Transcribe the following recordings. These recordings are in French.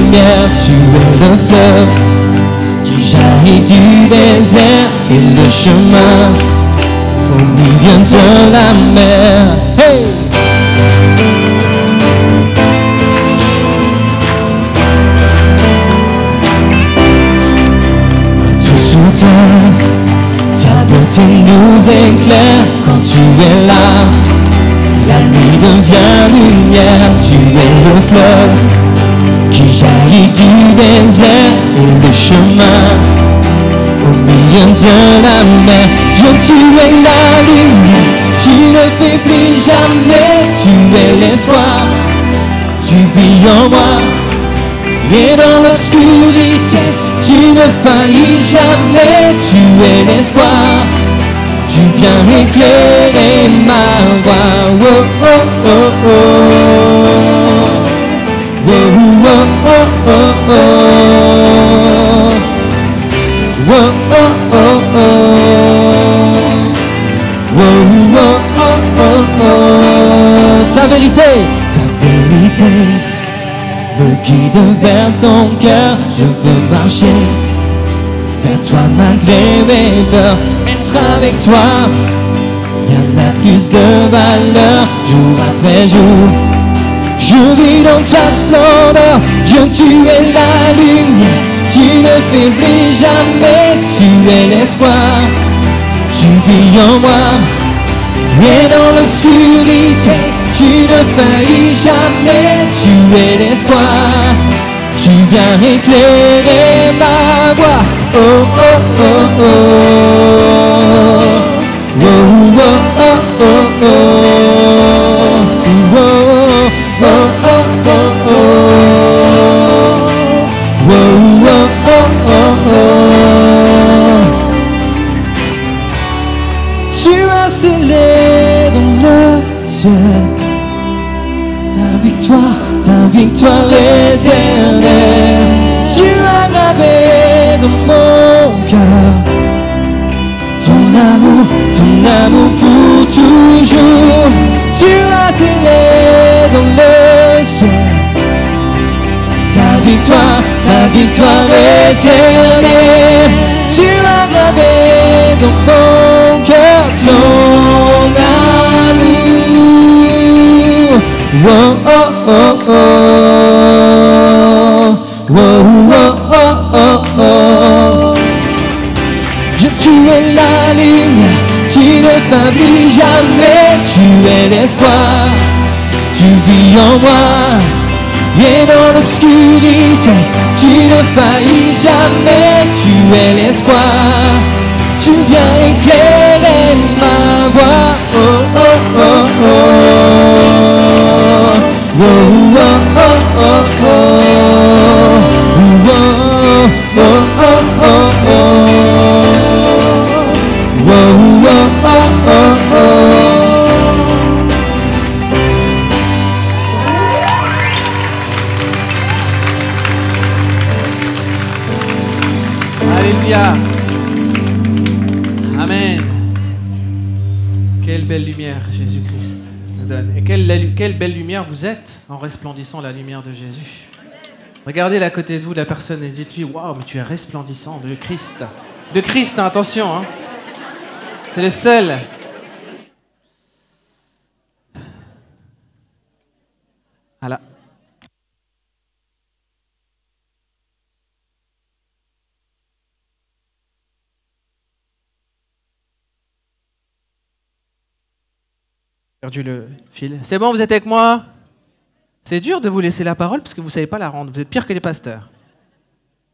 lumière, tu es le fleuve qui jaillit du désert et le chemin au milieu de la mer. Hey! Tout soudain, ta beauté nous éclaire quand tu es là. La nuit devient lumière, tu es le fleuve qui jaillit du désert et le chemin au milieu de la mer. Dieu, tu es la lumière, tu ne faiblis jamais, tu es l'espoir, tu vis en moi. Et dans l'obscurité, tu ne faillis jamais, tu es l'espoir. Tu viens éclairer ma voix. Oh, oh, oh, oh. Oh, oh, oh, oh, oh. Oh, oh, oh, oh. Oh, oh, oh, oh, oh. Ta vérité me guide vers ton cœur. Je veux marcher vers toi malgré mes peurs. Être avec toi, rien n'a plus de valeur. Jour après jour, je vis dans ta splendeur. Dieu, tu es la lumière, tu ne faiblis jamais, tu es l'espoir, tu vis en moi. Et dans l'obscurité, tu ne faillis jamais, tu es l'espoir. Tu viens éclairer ma voix. Oh, oh, oh, oh. Oh, oh, oh, oh, oh. Oh, oh, oh, oh, oh. Oh, oh, oh, oh. Tu as scellé dans le ciel ta victoire éternelle. Tu as gravé dans mon cœur ton amour pour toujours. Tu l'as scellé dans le ciel. Ta victoire éternelle. Tu as gravé dans mon cœur ton amour. Oh, oh, oh, oh. Oh, oh, oh, oh, oh. Tu es la lumière, tu ne faiblis jamais, tu es l'espoir, tu vis en moi. Et dans l'obscurité, tu ne faillis jamais, tu es l'espoir, tu viens éclairer ma voix. Oh, oh, oh, oh. Oh, oh, oh, oh, oh. Alléluia. Amen. Quelle belle lumière Jésus-Christ nous donne. Et quelle belle lumière vous êtes en resplendissant la lumière de Jésus. Regardez à côté de vous la personne et dites-lui: waouh, mais tu es resplendissant de Christ. De Christ, hein, attention. Hein. C'est le seul. Voilà. Perdu le fil. C'est bon, vous êtes avec moi? C'est dur de vous laisser la parole parce que vous ne savez pas la rendre. Vous êtes pire que les pasteurs.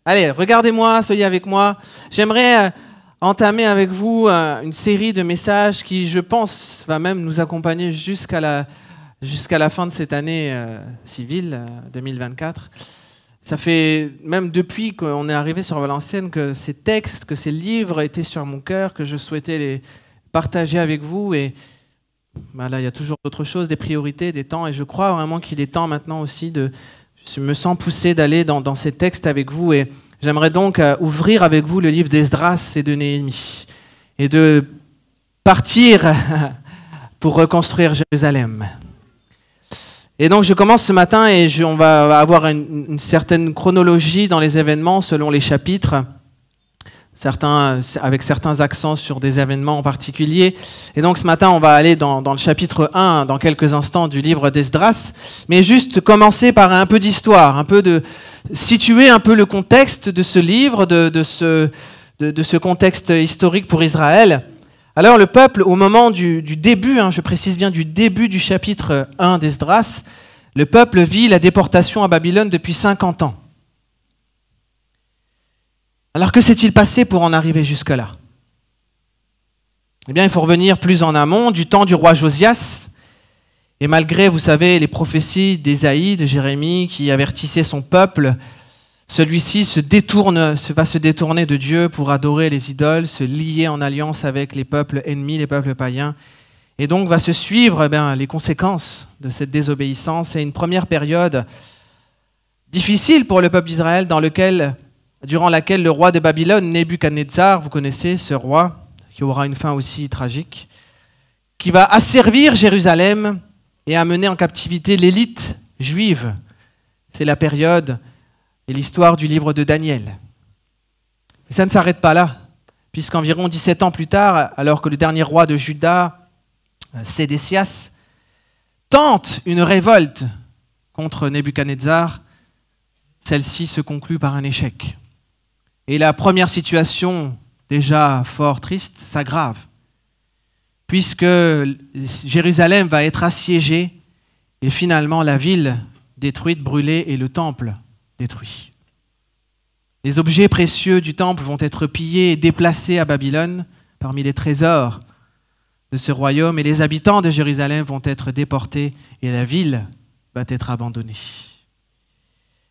Allez, regardez-moi, soyez avec moi. J'aimerais entamer avec vous une série de messages qui, je pense, va même nous accompagner jusqu'à la fin de cette année civile 2024. Ça fait même depuis qu'on est arrivé sur Valenciennes que ces textes, que ces livres étaient sur mon cœur, que je souhaitais les partager avec vous. Et ben là, il y a toujours d'autres choses, des priorités, des temps. Et je crois vraiment qu'il est temps maintenant aussi je me sens poussé d'aller dans ces textes avec vous. Et j'aimerais donc ouvrir avec vous le livre d'Esdras et de Néhémie et de partir pour reconstruire Jérusalem. Et donc je commence ce matin et on va avoir une certaine chronologie dans les événements selon les chapitres, avec certains accents sur des événements en particulier. Et donc ce matin, on va aller dans le chapitre 1, dans quelques instants, du livre d'Esdras, mais juste commencer par un peu d'histoire, situer un peu le contexte de ce livre, de ce contexte historique pour Israël. Alors le peuple, au moment du début, je précise bien du début du chapitre 1 d'Esdras, le peuple vit la déportation à Babylone depuis 50 ans. Alors que s'est-il passé pour en arriver jusque-là? Eh bien, il faut revenir plus en amont, du temps du roi Josias. Et malgré, vous savez, les prophéties d'Ésaïe, de Jérémie, qui avertissaient son peuple, celui-ci va se détourner de Dieu pour adorer les idoles, se lier en alliance avec les peuples ennemis, les peuples païens. Et donc va se suivre les conséquences de cette désobéissance et une première période difficile pour le peuple d'Israël durant laquelle le roi de Babylone, Nebuchadnezzar, vous connaissez ce roi, qui aura une fin aussi tragique, qui va asservir Jérusalem et amener en captivité l'élite juive. C'est la période et l'histoire du livre de Daniel. Mais ça ne s'arrête pas là, puisqu'environ 17 ans plus tard, alors que le dernier roi de Juda, Sédécias, tente une révolte contre Nebuchadnezzar, celle-ci se conclut par un échec. Et la première situation, déjà fort triste, s'aggrave, puisque Jérusalem va être assiégée et finalement la ville détruite, brûlée et le temple détruit. Les objets précieux du temple vont être pillés et déplacés à Babylone parmi les trésors de ce royaume et les habitants de Jérusalem vont être déportés et la ville va être abandonnée.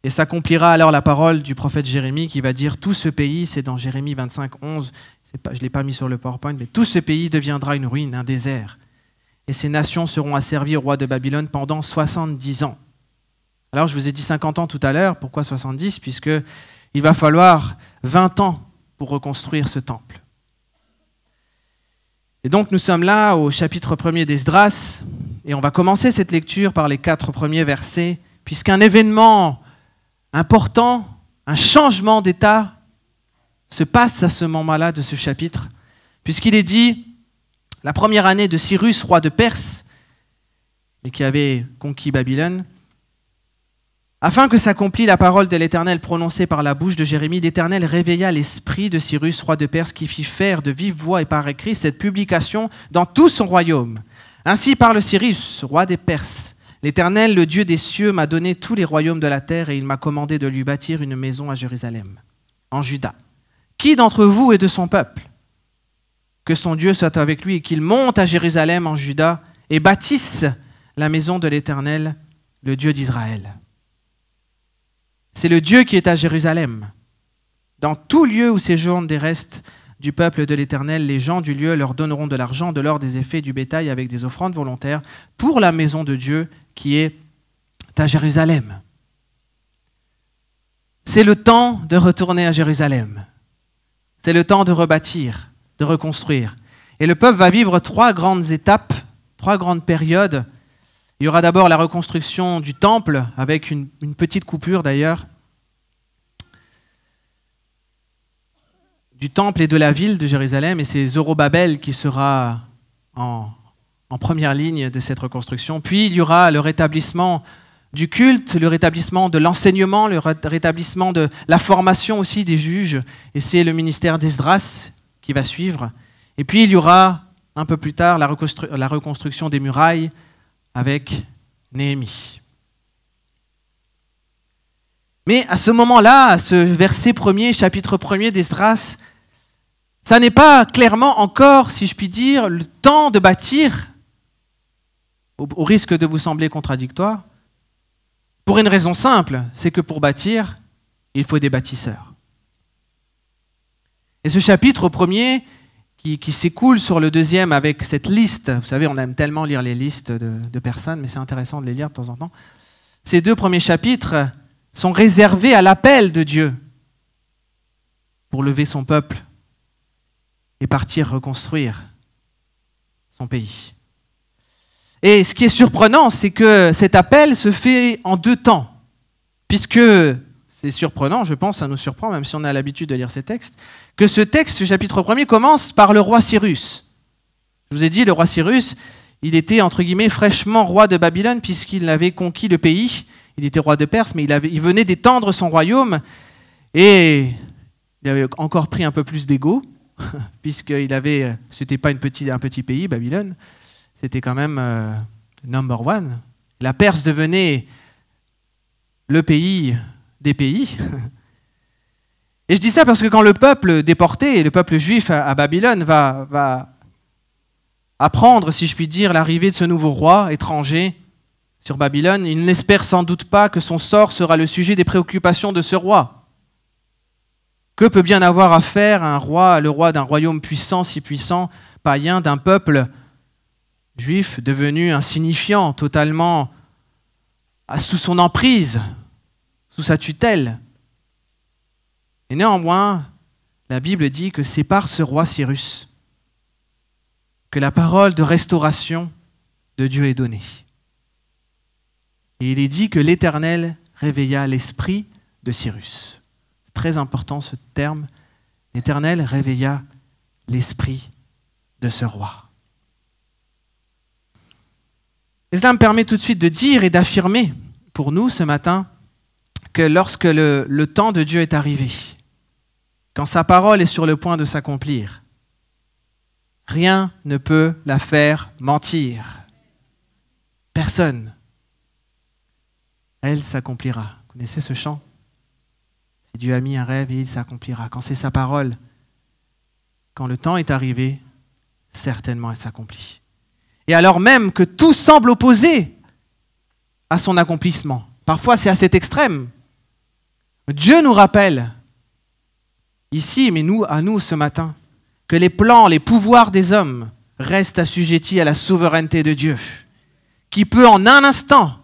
Et s'accomplira alors la parole du prophète Jérémie qui va dire « Tout ce pays », c'est dans Jérémie 25, 11, je ne l'ai pas mis sur le PowerPoint, mais « Tout ce pays deviendra une ruine, un désert, et ces nations seront asservies au roi de Babylone pendant 70 ans. » Alors je vous ai dit 50 ans tout à l'heure, pourquoi 70 ? Puisqu'il va falloir 20 ans pour reconstruire ce temple. Et donc nous sommes là au chapitre 1er d'Esdras, et on va commencer cette lecture par les 4 premiers versets, puisqu'un événement important, un changement d'état se passe à ce moment-là de ce chapitre, puisqu'il est dit, la première année de Cyrus, roi de Perse, et qui avait conquis Babylone, afin que s'accomplisse la parole de l'Éternel prononcée par la bouche de Jérémie, l'Éternel réveilla l'esprit de Cyrus, roi de Perse, qui fit faire de vive voix et par écrit cette publication dans tout son royaume. Ainsi parle Cyrus, roi des Perses. L'Éternel, le Dieu des cieux, m'a donné tous les royaumes de la terre et il m'a commandé de lui bâtir une maison à Jérusalem, en Juda. Qui d'entre vous est de son peuple? Que son Dieu soit avec lui et qu'il monte à Jérusalem en Juda et bâtisse la maison de l'Éternel, le Dieu d'Israël. C'est le Dieu qui est à Jérusalem. Dans tout lieu où séjournent des restes du peuple de l'Éternel, les gens du lieu leur donneront de l'argent, de l'or, des effets, du bétail avec des offrandes volontaires pour la maison de Dieu qui est à Jérusalem. C'est le temps de retourner à Jérusalem. C'est le temps de rebâtir, de reconstruire. Et le peuple va vivre 3 grandes étapes, 3 grandes périodes. Il y aura d'abord la reconstruction du temple, avec une petite coupure d'ailleurs, du temple et de la ville de Jérusalem, et c'est Zorobabel qui sera en première ligne de cette reconstruction. Puis il y aura le rétablissement du culte, le rétablissement de l'enseignement, le rétablissement de la formation aussi des juges, et c'est le ministère d'Esdras qui va suivre. Et puis il y aura un peu plus tard la reconstruction des murailles avec Néhémie. Mais à ce moment-là, à ce verset 1er, chapitre 1er d'Esdras, ça n'est pas clairement encore, si je puis dire, le temps de bâtir, au risque de vous sembler contradictoire, pour une raison simple, c'est que pour bâtir, il faut des bâtisseurs. Et ce chapitre 1er, qui s'écoule sur le 2e avec cette liste, vous savez, on aime tellement lire les listes de personnes, mais c'est intéressant de les lire de temps en temps, ces 2 premiers chapitres sont réservés à l'appel de Dieu pour lever son peuple et partir reconstruire son pays. Et ce qui est surprenant, c'est que cet appel se fait en 2 temps. Puisque c'est surprenant, je pense, ça nous surprend, même si on a l'habitude de lire ces textes, que ce texte, ce chapitre 1er, commence par le roi Cyrus. Je vous ai dit, le roi Cyrus, il était, entre guillemets, fraîchement roi de Babylone, puisqu'il avait conquis le pays. Il était roi de Perse, mais il venait d'étendre son royaume, et il avait encore pris un peu plus d'ego, c'était pas un petit pays, Babylone, c'était quand même number one. La Perse devenait le pays des pays. Et je dis ça parce que quand le peuple déporté, le peuple juif à Babylone, va apprendre, si je puis dire, l'arrivée de ce nouveau roi étranger sur Babylone, il n'espère sans doute pas que son sort sera le sujet des préoccupations de ce roi. Que peut bien avoir à faire un roi, le roi d'un royaume puissant, si puissant, païen, d'un peuple juif devenu insignifiant, totalement sous son emprise, sous sa tutelle. Et néanmoins, la Bible dit que c'est par ce roi Cyrus que la parole de restauration de Dieu est donnée. Et il est dit que l'Éternel réveilla l'esprit de Cyrus. C'est très important ce terme. L'Éternel réveilla l'esprit de ce roi. Et cela me permet tout de suite de dire et d'affirmer pour nous ce matin que lorsque le temps de Dieu est arrivé, quand sa parole est sur le point de s'accomplir, rien ne peut la faire mentir. Personne. Elle s'accomplira. Vous connaissez ce chant? Si Dieu a mis un rêve, et il s'accomplira. Quand c'est sa parole, quand le temps est arrivé, certainement elle s'accomplit. Et alors même que tout semble opposé à son accomplissement, parfois c'est à cet extrême, Dieu nous rappelle, ici, mais à nous ce matin, que les plans, les pouvoirs des hommes restent assujettis à la souveraineté de Dieu, qui peut en un instant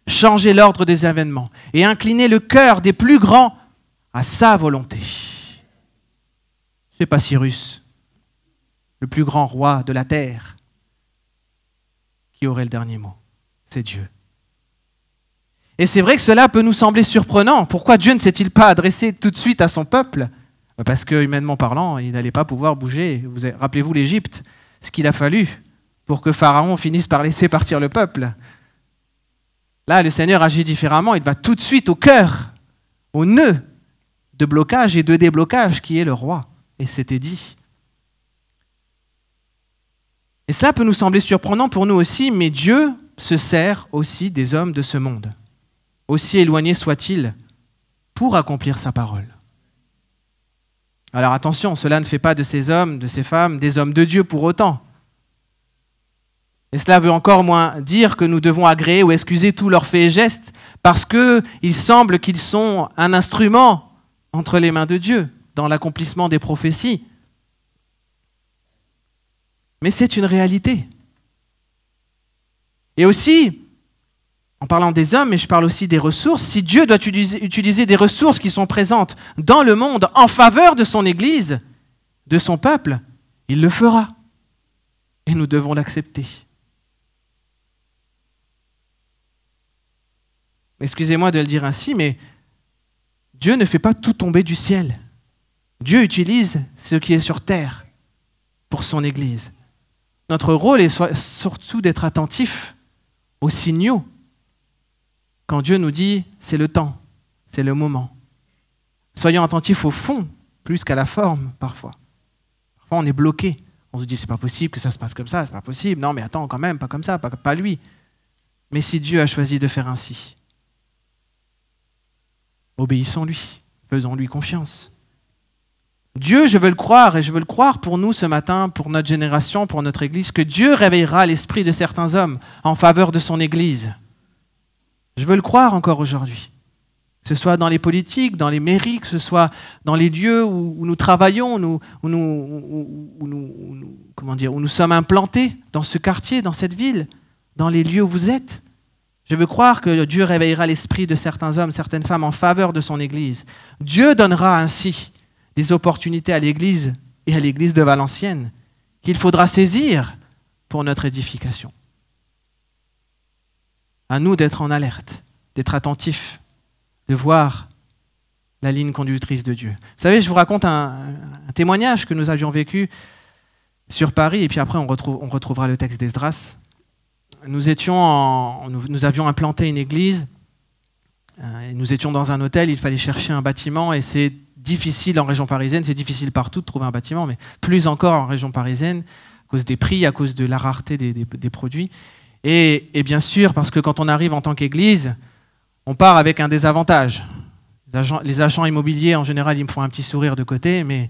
changer l'ordre des événements et incliner le cœur des plus grands à sa volonté. Ce n'est pas Cyrus, le plus grand roi de la terre, qui aurait le dernier mot. C'est Dieu. Et c'est vrai que cela peut nous sembler surprenant. Pourquoi Dieu ne s'est-il pas adressé tout de suite à son peuple? Parce que, humainement parlant, il n'allait pas pouvoir bouger. Rappelez-vous l'Égypte, ce qu'il a fallu pour que Pharaon finisse par laisser partir le peuple. Là, le Seigneur agit différemment. Il va tout de suite au cœur, au nœud de blocage et de déblocage qui est le roi. Et c'était dit. Et cela peut nous sembler surprenant pour nous aussi, mais Dieu se sert aussi des hommes de ce monde, aussi éloignés soient-ils, pour accomplir sa parole. Alors attention, cela ne fait pas de ces hommes, de ces femmes, des hommes de Dieu pour autant. Et cela veut encore moins dire que nous devons agréer ou excuser tous leurs faits et gestes parce qu'il semble qu'ils sont un instrument entre les mains de Dieu dans l'accomplissement des prophéties. Mais c'est une réalité. Et aussi, en parlant des hommes, mais je parle aussi des ressources, si Dieu doit utiliser des ressources qui sont présentes dans le monde en faveur de son Église, de son peuple, il le fera. Et nous devons l'accepter. Excusez-moi de le dire ainsi, mais Dieu ne fait pas tout tomber du ciel. Dieu utilise ce qui est sur terre pour son Église. Notre rôle est surtout d'être attentif aux signaux. Quand Dieu nous dit « c'est le temps, c'est le moment ». Soyons attentifs au fond plus qu'à la forme parfois. Parfois on est bloqué. On se dit « c'est pas possible que ça se passe comme ça, c'est pas possible. Non mais attends quand même, pas comme ça, pas lui ». Mais si Dieu a choisi de faire ainsi, obéissons-lui, faisons-lui confiance. Dieu, je veux le croire, et je veux le croire pour nous ce matin, pour notre génération, pour notre Église, que Dieu réveillera l'esprit de certains hommes en faveur de son Église. Je veux le croire encore aujourd'hui. Que ce soit dans les politiques, dans les mairies, que ce soit dans les lieux où nous travaillons, où nous sommes implantés, dans ce quartier, dans cette ville, dans les lieux où vous êtes. Je veux croire que Dieu réveillera l'esprit de certains hommes, certaines femmes en faveur de son Église. Dieu donnera ainsi des opportunités à l'Église et à l'Église de Valenciennes qu'il faudra saisir pour notre édification. À nous d'être en alerte, d'être attentifs, de voir la ligne conductrice de Dieu. Vous savez, je vous raconte un témoignage que nous avions vécu sur Paris, et puis après on retrouvera le texte d'Esdras. Nous avions implanté une église, et nous étions dans un hôtel, il fallait chercher un bâtiment, et c'est difficile en région parisienne, c'est difficile partout de trouver un bâtiment, mais plus encore en région parisienne, à cause des prix, à cause de la rareté des produits. Et bien sûr, parce que quand on arrive en tant qu'église, on part avec un désavantage. Les agents immobiliers, en général, ils me font un petit sourire de côté, mais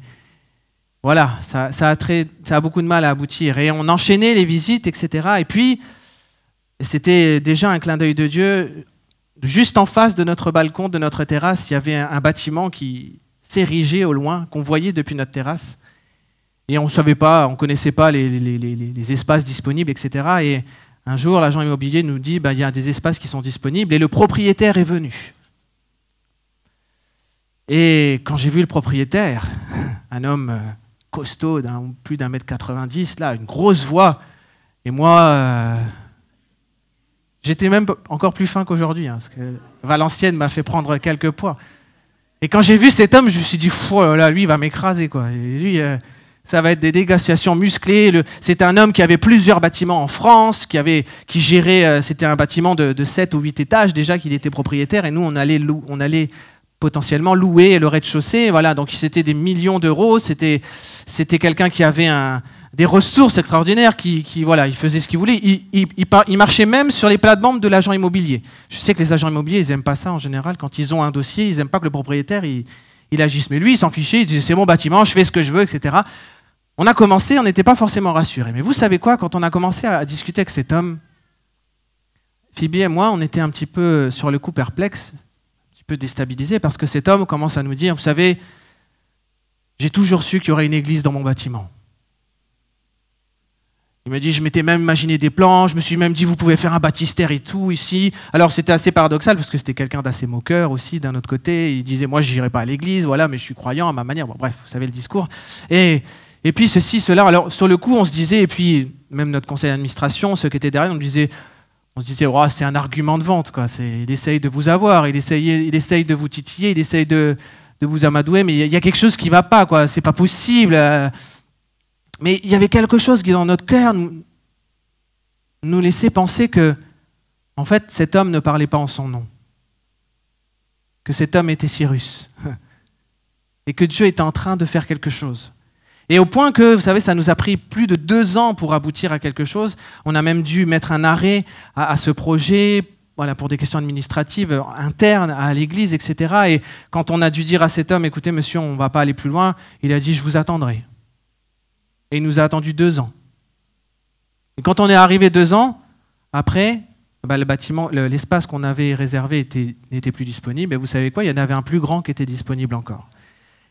voilà, ça a beaucoup de mal à aboutir. Et on enchaînait les visites, etc. Et puis, c'était déjà un clin d'œil de Dieu. Juste en face de notre balcon, de notre terrasse, il y avait un bâtiment qui s'érigeait au loin, qu'on voyait depuis notre terrasse. Et on ne savait pas, on ne connaissait pas les espaces disponibles, etc. Et un jour, l'agent immobilier nous dit il y a des espaces qui sont disponibles, et le propriétaire est venu. Et quand j'ai vu le propriétaire, un homme costaud, plus d'1,90 m, là, une grosse voix, et moi, j'étais même encore plus fin qu'aujourd'hui, parce que Valenciennes m'a fait prendre quelques poids. Et quand j'ai vu cet homme, je me suis dit, oh là, lui, il va m'écraser, quoi. Et lui, ça va être des négociations musclées. C'était un homme qui avait plusieurs bâtiments en France, qui gérait, c'était un bâtiment de 7 ou 8 étages déjà qu'il était propriétaire, et nous, on allait potentiellement louer le rez-de-chaussée. Voilà, donc c'était des millions d'euros. C'était quelqu'un qui avait des ressources extraordinaires, voilà, il faisait ce qu'il voulait. Il marchait même sur les plates-bandes de l'agent immobilier. Je sais que les agents immobiliers, ils n'aiment pas ça en général. Quand ils ont un dossier, ils n'aiment pas que le propriétaire il agisse. Mais lui, il s'en fichait, il disait c'est mon bâtiment, je fais ce que je veux, etc. On a commencé, on n'était pas forcément rassurés. Mais vous savez quoi, quand on a commencé à discuter avec cet homme, Phoebe et moi, on était un petit peu sur le coup perplexes, peu déstabilisé, parce que cet homme commence à nous dire, vous savez, j'ai toujours su qu'il y aurait une église dans mon bâtiment. Il me dit, je m'étais même imaginé des plans, je me suis même dit, vous pouvez faire un baptistère et tout ici. Alors c'était assez paradoxal, parce que c'était quelqu'un d'assez moqueur aussi, d'un autre côté. Il disait, moi, je n'irai pas à l'église, voilà, mais je suis croyant à ma manière. Bon, bref, vous savez le discours. Et puis ceci, cela. Alors sur le coup, on se disait, et puis même notre conseil d'administration, ceux qui étaient derrière, on se disait, oh, c'est un argument de vente, quoi. Il essaye de vous avoir, il essaye de vous titiller, il essaye de vous amadouer, mais il y a quelque chose qui ne va pas, quoi. C'est pas possible. Mais il y avait quelque chose qui, dans notre cœur, nous laissait penser que, en fait, cet homme ne parlait pas en son nom. Que cet homme était Cyrus. Et que Dieu était en train de faire quelque chose. Et au point que, vous savez, ça nous a pris plus de 2 ans pour aboutir à quelque chose. On a même dû mettre un arrêt à ce projet, voilà, pour des questions administratives internes à l'église, etc. Et quand on a dû dire à cet homme, écoutez, monsieur, on ne va pas aller plus loin, il a dit, je vous attendrai. Et il nous a attendu 2 ans. Et quand on est arrivé 2 ans, après, le bâtiment, l'espace qu'on avait réservé n'était plus disponible. Et vous savez quoi, il y en avait un plus grand qui était disponible encore.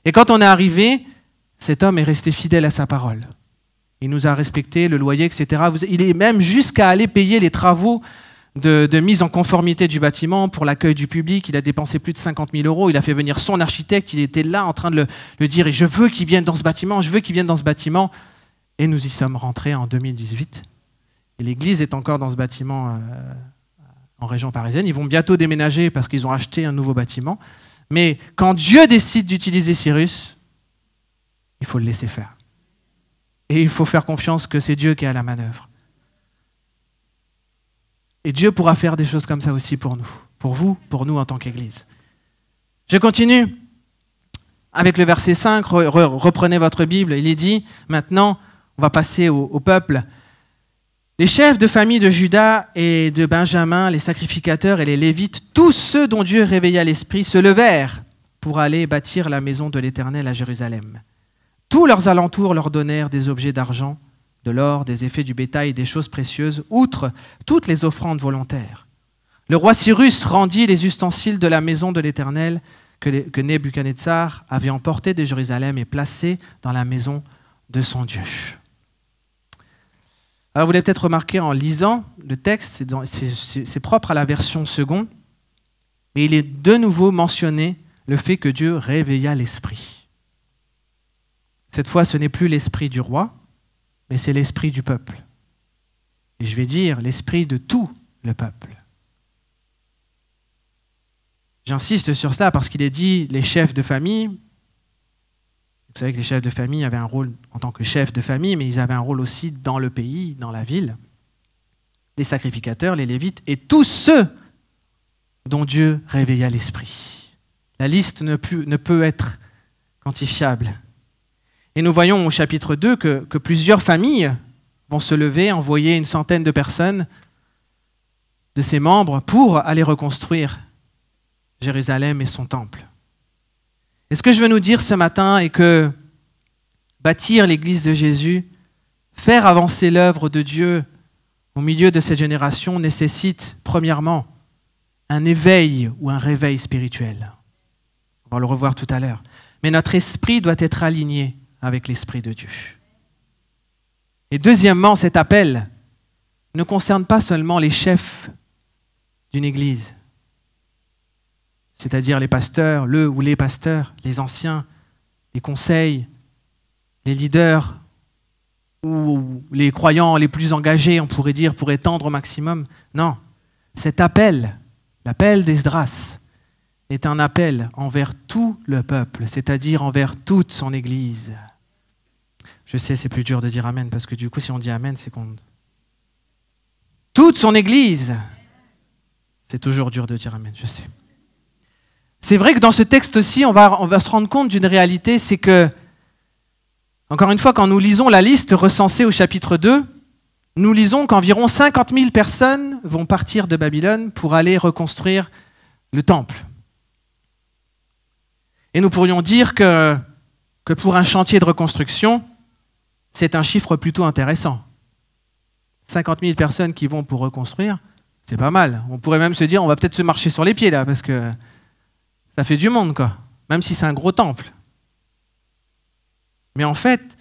Et quand on est arrivé, cet homme est resté fidèle à sa parole. Il nous a respecté, le loyer, etc. Il est même jusqu'à aller payer les travaux de mise en conformité du bâtiment pour l'accueil du public. Il a dépensé plus de 50 000 €. Il a fait venir son architecte. Il était là en train de le dire. Et je veux qu'il vienne dans ce bâtiment, je veux qu'il vienne dans ce bâtiment. Et nous y sommes rentrés en 2018. Et l'église est encore dans ce bâtiment en région parisienne. Ils vont bientôt déménager parce qu'ils ont acheté un nouveau bâtiment. Mais quand Dieu décide d'utiliser Cyrus, il faut le laisser faire. Et il faut faire confiance que c'est Dieu qui est à la manœuvre. Et Dieu pourra faire des choses comme ça aussi pour nous. Pour vous, pour nous en tant qu'Église. Je continue avec le verset 5. Reprenez votre Bible. Il est dit, maintenant, on va passer au peuple. Les chefs de famille de Juda et de Benjamin, les sacrificateurs et les Lévites, tous ceux dont Dieu réveilla l'esprit, se levèrent pour aller bâtir la maison de l'Éternel à Jérusalem. Tous leurs alentours leur donnèrent des objets d'argent, de l'or, des effets du bétail, des choses précieuses, outre toutes les offrandes volontaires. Le roi Cyrus rendit les ustensiles de la maison de l'Éternel que Nebuchadnezzar avait emportés de Jérusalem et placés dans la maison de son Dieu. Alors vous l'avez peut-être remarqué en lisant le texte, c'est propre à la version second, mais il est de nouveau mentionné le fait que Dieu réveilla l'esprit. Cette fois, ce n'est plus l'esprit du roi, mais c'est l'esprit du peuple. Et je vais dire l'esprit de tout le peuple. J'insiste sur cela parce qu'il est dit les chefs de famille. Vous savez que les chefs de famille avaient un rôle en tant que chefs de famille, mais ils avaient un rôle aussi dans le pays, dans la ville. Les sacrificateurs, les Lévites et tous ceux dont Dieu réveilla l'esprit. La liste ne peut être quantifiable. Et nous voyons au chapitre 2 que plusieurs familles vont se lever, envoyer une centaine de personnes, de ses membres, pour aller reconstruire Jérusalem et son temple. Et ce que je veux nous dire ce matin est que bâtir l'Église de Jésus, faire avancer l'œuvre de Dieu au milieu de cette génération nécessite, premièrement, un éveil ou un réveil spirituel. On va le revoir tout à l'heure. Mais notre esprit doit être aligné avec l'Esprit de Dieu. Et deuxièmement, cet appel ne concerne pas seulement les chefs d'une église, c'est-à-dire les pasteurs, le ou les pasteurs, les anciens, les conseils, les leaders ou les croyants les plus engagés, on pourrait dire, pour étendre au maximum. Non, cet appel, l'appel d'Esdras, est un appel envers tout le peuple, c'est-à-dire envers toute son Église. Je sais, c'est plus dur de dire Amen, parce que du coup, si on dit Amen, c'est qu'on... Toute son Église. C'est toujours dur de dire Amen, je sais. C'est vrai que dans ce texte aussi, on va se rendre compte d'une réalité, c'est que, encore une fois, quand nous lisons la liste recensée au chapitre 2, nous lisons qu'environ 50 000 personnes vont partir de Babylone pour aller reconstruire le temple. Et nous pourrions dire que pour un chantier de reconstruction, c'est un chiffre plutôt intéressant. 50 000 personnes qui vont pour reconstruire, c'est pas mal. On pourrait même se dire, on va peut-être se marcher sur les pieds là, parce que ça fait du monde, quoi. Même si c'est un gros temple. Mais en fait,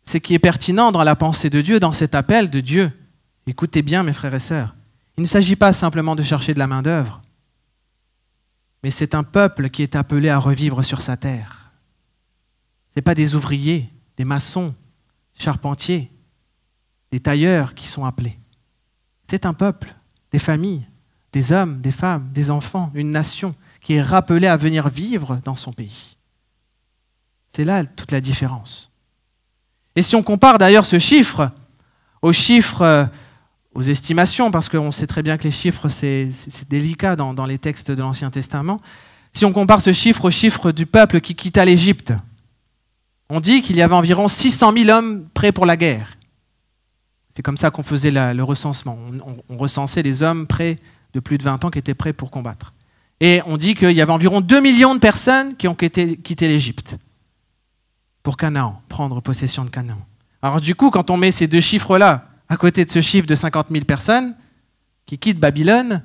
ce qui est pertinent dans la pensée de Dieu, dans cet appel de Dieu, écoutez bien mes frères et sœurs, il ne s'agit pas simplement de chercher de la main-d'œuvre, mais c'est un peuple qui est appelé à revivre sur sa terre. Ce n'est pas des ouvriers, des maçons, charpentiers, des tailleurs qui sont appelés. C'est un peuple, des familles, des hommes, des femmes, des enfants, une nation qui est rappelée à venir vivre dans son pays. C'est là toute la différence. Et si on compare d'ailleurs ce chiffre aux chiffres, aux estimations, parce qu'on sait très bien que les chiffres, c'est délicat dans les textes de l'Ancien Testament, si on compare ce chiffre au chiffre du peuple qui quitta l'Égypte, on dit qu'il y avait environ 600 000 hommes prêts pour la guerre. C'est comme ça qu'on faisait le recensement. On recensait les hommes prêts de plus de 20 ans qui étaient prêts pour combattre. Et on dit qu'il y avait environ 2 millions de personnes qui ont quitté l'Égypte pour Canaan, prendre possession de Canaan. Alors du coup, quand on met ces deux chiffres-là à côté de ce chiffre de 50 000 personnes qui quittent Babylone,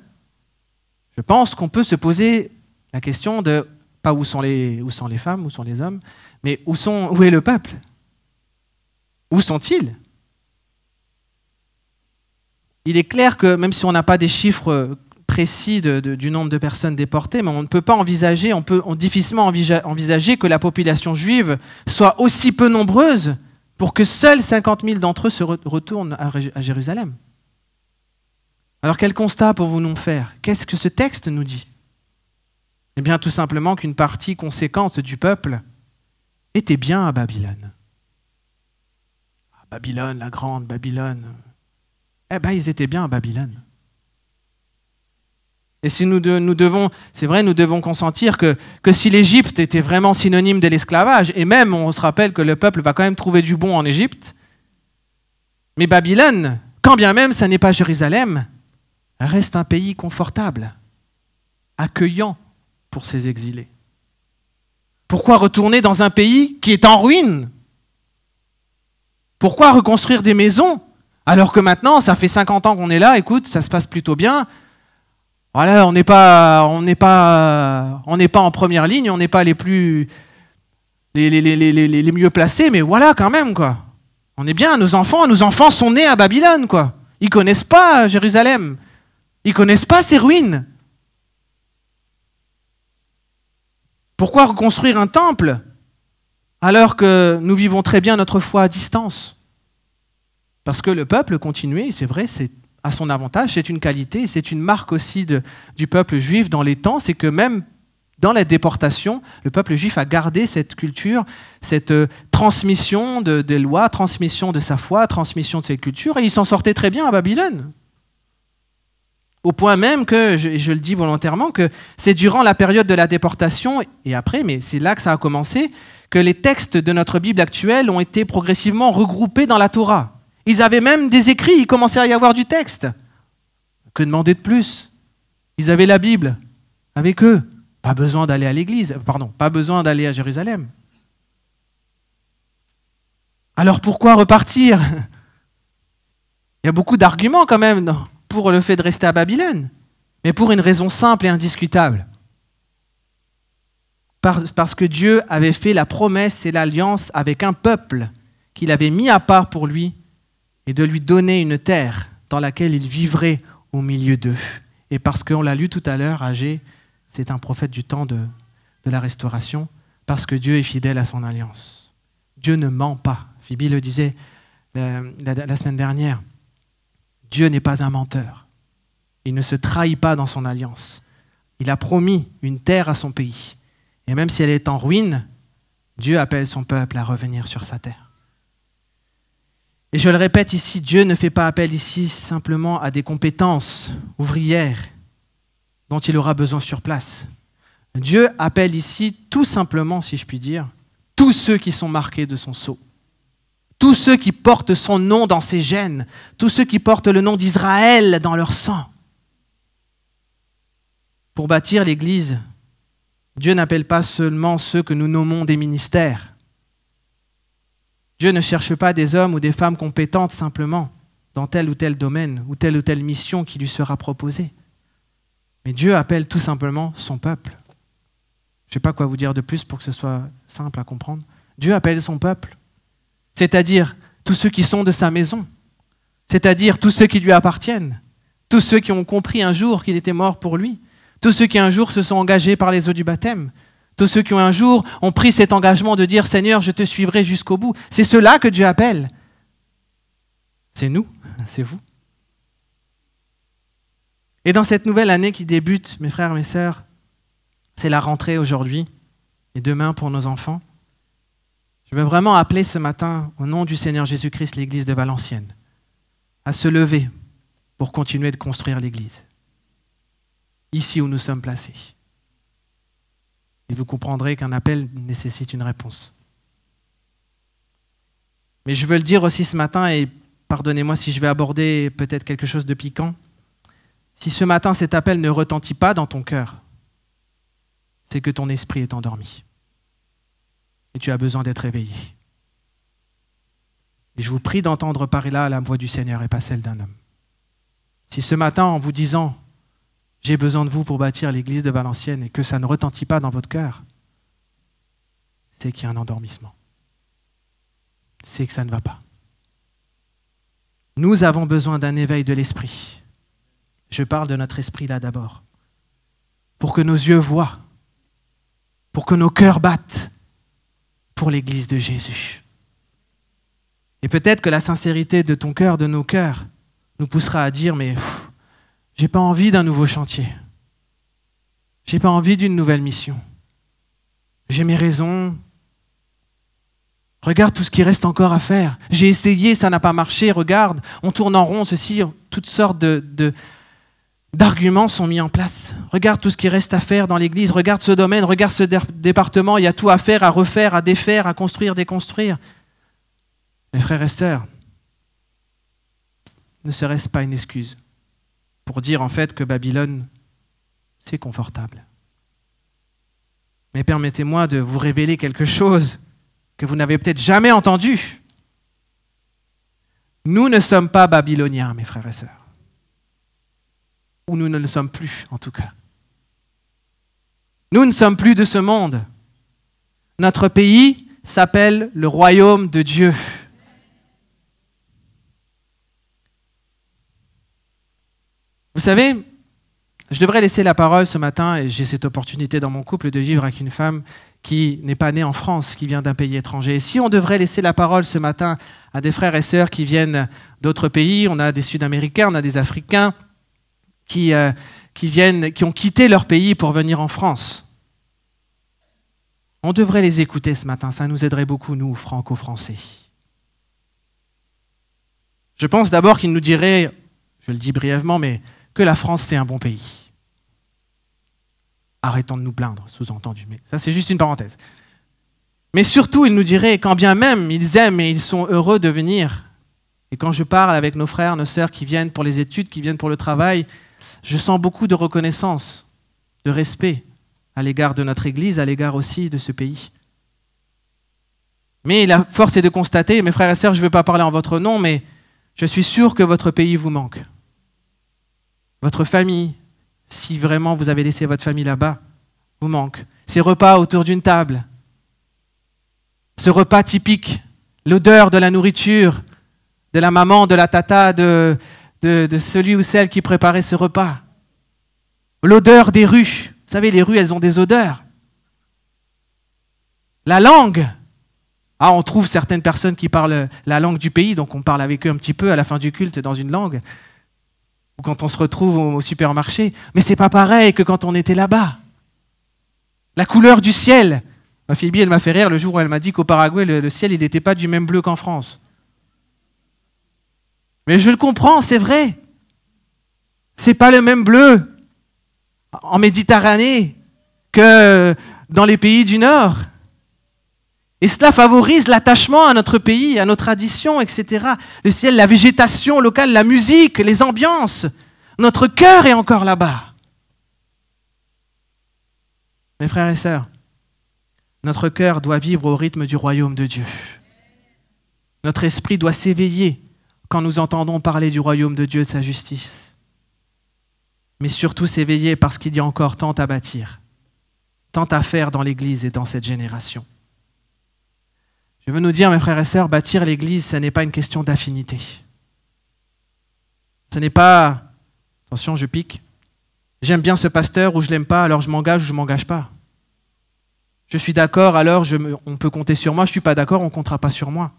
je pense qu'on peut se poser la question de, pas où sont les femmes, où sont les hommes, mais où est le peuple? Où sont-ils? Il est clair que même si on n'a pas des chiffres précis du nombre de personnes déportées, mais on ne peut pas envisager, on peut difficilement envisager que la population juive soit aussi peu nombreuse pour que seuls 50 000 d'entre eux se retournent à Jérusalem. Alors quel constat pouvons-nous faire? Qu'est-ce que ce texte nous dit? Eh bien tout simplement qu'une partie conséquente du peuple était bien à Babylone. Babylone, la grande Babylone. Eh bien ils étaient bien à Babylone. Et si nous devons consentir que si l'Égypte était vraiment synonyme de l'esclavage, et même on se rappelle que le peuple va quand même trouver du bon en Égypte, mais Babylone, quand bien même ça n'est pas Jérusalem, reste un pays confortable, accueillant pour ses exilés. Pourquoi retourner dans un pays qui est en ruine? Pourquoi reconstruire des maisons alors que maintenant, ça fait 50 ans qu'on est là, écoute, ça se passe plutôt bien. Voilà, on n'est pas en première ligne, on n'est pas les mieux placés, mais voilà quand même, quoi. On est bien, nos enfants sont nés à Babylone, quoi. Ils connaissent pas Jérusalem. Ils connaissent pas ses ruines. Pourquoi reconstruire un temple alors que nous vivons très bien notre foi à distance? Parce que le peuple continuait, c'est vrai, à son avantage, c'est une qualité, c'est une marque aussi du peuple juif dans les temps, c'est que même dans la déportation, le peuple juif a gardé cette culture, cette transmission des lois, transmission de sa foi, transmission de cette culture, et il s'en sortait très bien à Babylone. Au point même que, je le dis volontairement, que c'est durant la période de la déportation, et après, mais c'est là que ça a commencé, que les textes de notre Bible actuelle ont été progressivement regroupés dans la Torah. Ils avaient même des écrits, il commençait à y avoir du texte. Que demander de plus? Ils avaient la Bible avec eux. Pas besoin d'aller à l'église, pas besoin d'aller à Jérusalem. Alors pourquoi repartir? Il y a beaucoup d'arguments quand même pour le fait de rester à Babylone, mais pour une raison simple et indiscutable. Parce que Dieu avait fait la promesse et l'alliance avec un peuple qu'il avait mis à part pour lui et de lui donner une terre dans laquelle il vivrait au milieu d'eux. Et parce qu'on l'a lu tout à l'heure, Agé, c'est un prophète du temps de la restauration, parce que Dieu est fidèle à son alliance. Dieu ne ment pas. Phoebe le disait la semaine dernière. Dieu n'est pas un menteur. Il ne se trahit pas dans son alliance. Il a promis une terre à son pays. Et même si elle est en ruine, Dieu appelle son peuple à revenir sur sa terre. Et je le répète ici, Dieu ne fait pas appel ici simplement à des compétences ouvrières dont il aura besoin sur place. Dieu appelle ici tout simplement, si je puis dire, tous ceux qui sont marqués de son sceau. Tous ceux qui portent son nom dans ses gènes. Tous ceux qui portent le nom d'Israël dans leur sang. Pour bâtir l'Église, Dieu n'appelle pas seulement ceux que nous nommons des ministères. Dieu ne cherche pas des hommes ou des femmes compétentes simplement dans tel ou tel domaine ou telle mission qui lui sera proposée. Mais Dieu appelle tout simplement son peuple. Je ne sais pas quoi vous dire de plus pour que ce soit simple à comprendre. Dieu appelle son peuple, c'est-à-dire tous ceux qui sont de sa maison, c'est-à-dire tous ceux qui lui appartiennent, tous ceux qui ont compris un jour qu'il était mort pour lui, tous ceux qui un jour se sont engagés par les eaux du baptême, tous ceux qui un jour ont pris cet engagement de dire « Seigneur, je te suivrai jusqu'au bout ». C'est ceux-là que Dieu appelle. C'est nous, c'est vous. Et dans cette nouvelle année qui débute, mes frères, mes sœurs, c'est la rentrée aujourd'hui et demain pour nos enfants. Je veux vraiment appeler ce matin, au nom du Seigneur Jésus-Christ, l'Église de Valenciennes, à se lever pour continuer de construire l'Église, ici où nous sommes placés. Et vous comprendrez qu'un appel nécessite une réponse. Mais je veux le dire aussi ce matin, et pardonnez-moi si je vais aborder peut-être quelque chose de piquant. Si ce matin cet appel ne retentit pas dans ton cœur, c'est que ton esprit est endormi. Et tu as besoin d'être éveillé. Et je vous prie d'entendre par là la voix du Seigneur et pas celle d'un homme. Si ce matin, en vous disant « J'ai besoin de vous pour bâtir l'église de Valenciennes » et que ça ne retentit pas dans votre cœur, c'est qu'il y a un endormissement. C'est que ça ne va pas. Nous avons besoin d'un éveil de l'esprit. Je parle de notre esprit là d'abord. Pour que nos yeux voient, pour que nos cœurs battent pour l'église de Jésus. Et peut-être que la sincérité de ton cœur, de nos cœurs, nous poussera à dire « Mais j'ai pas envie d'un nouveau chantier. J'ai pas envie d'une nouvelle mission. J'ai mes raisons. Regarde tout ce qui reste encore à faire. J'ai essayé, ça n'a pas marché. Regarde, on tourne en rond, ceci, toutes sortes d'arguments sont mis en place. Regarde tout ce qui reste à faire dans l'église. Regarde ce domaine, regarde ce département. Il y a tout à faire, à refaire, à défaire, à construire, déconstruire. » Mes frères et sœurs, ne serait-ce pas une excuse pour dire en fait que Babylone, c'est confortable. Mais permettez-moi de vous révéler quelque chose que vous n'avez peut-être jamais entendu. Nous ne sommes pas babyloniens, mes frères et sœurs. Ou nous ne le sommes plus, en tout cas. Nous ne sommes plus de ce monde. Notre pays s'appelle le royaume de Dieu. Vous savez, je devrais laisser la parole ce matin, et j'ai cette opportunité dans mon couple de vivre avec une femme qui n'est pas né en France, qui vient d'un pays étranger. Et si on devrait laisser la parole ce matin à des frères et sœurs qui viennent d'autres pays, on a des Sud-Américains, on a des Africains qui ont quitté leur pays pour venir en France. On devrait les écouter ce matin, ça nous aiderait beaucoup, nous, franco-français. Je pense d'abord qu'ils nous diraient, je le dis brièvement, mais que la France, c'est un bon pays. Arrêtons de nous plaindre, sous-entendu, mais ça c'est juste une parenthèse. Mais surtout, ils nous diraient, quand bien même ils aiment et ils sont heureux de venir, et quand je parle avec nos frères, nos sœurs qui viennent pour les études, qui viennent pour le travail, je sens beaucoup de reconnaissance, de respect à l'égard de notre Église, à l'égard aussi de ce pays. Mais la force est de constater, mes frères et sœurs, je ne vais pas parler en votre nom, mais je suis sûr que votre pays vous manque. Votre famille, si vraiment vous avez laissé votre famille là-bas, vous manque. Ces repas autour d'une table, ce repas typique, l'odeur de la nourriture, de la maman, de la tata, de celui ou celle qui préparait ce repas. L'odeur des rues. Vous savez, les rues, elles ont des odeurs. La langue. Ah, on trouve certaines personnes qui parlent la langue du pays, donc on parle avec eux un petit peu à la fin du culte dans une langue. Ou quand on se retrouve au supermarché. Mais c'est pas pareil que quand on était là-bas. La couleur du ciel. Ma fille, elle m'a fait rire le jour où elle m'a dit qu'au Paraguay, le ciel, il n'était pas du même bleu qu'en France. Mais je le comprends, c'est vrai. C'est pas le même bleu en Méditerranée que dans les pays du Nord. Et cela favorise l'attachement à notre pays, à nos traditions, etc. Le ciel, la végétation locale, la musique, les ambiances. Notre cœur est encore là-bas. Mes frères et sœurs, notre cœur doit vivre au rythme du royaume de Dieu. Notre esprit doit s'éveiller quand nous entendons parler du royaume de Dieu et de sa justice. Mais surtout s'éveiller parce qu'il y a encore tant à bâtir, tant à faire dans l'Église et dans cette génération. Je veux nous dire, mes frères et sœurs, bâtir l'Église, ce n'est pas une question d'affinité. Ce n'est pas, attention, je pique, j'aime bien ce pasteur ou je ne l'aime pas, alors je m'engage ou je ne m'engage pas. Je suis d'accord, alors on peut compter sur moi, je ne suis pas d'accord, on ne comptera pas sur moi.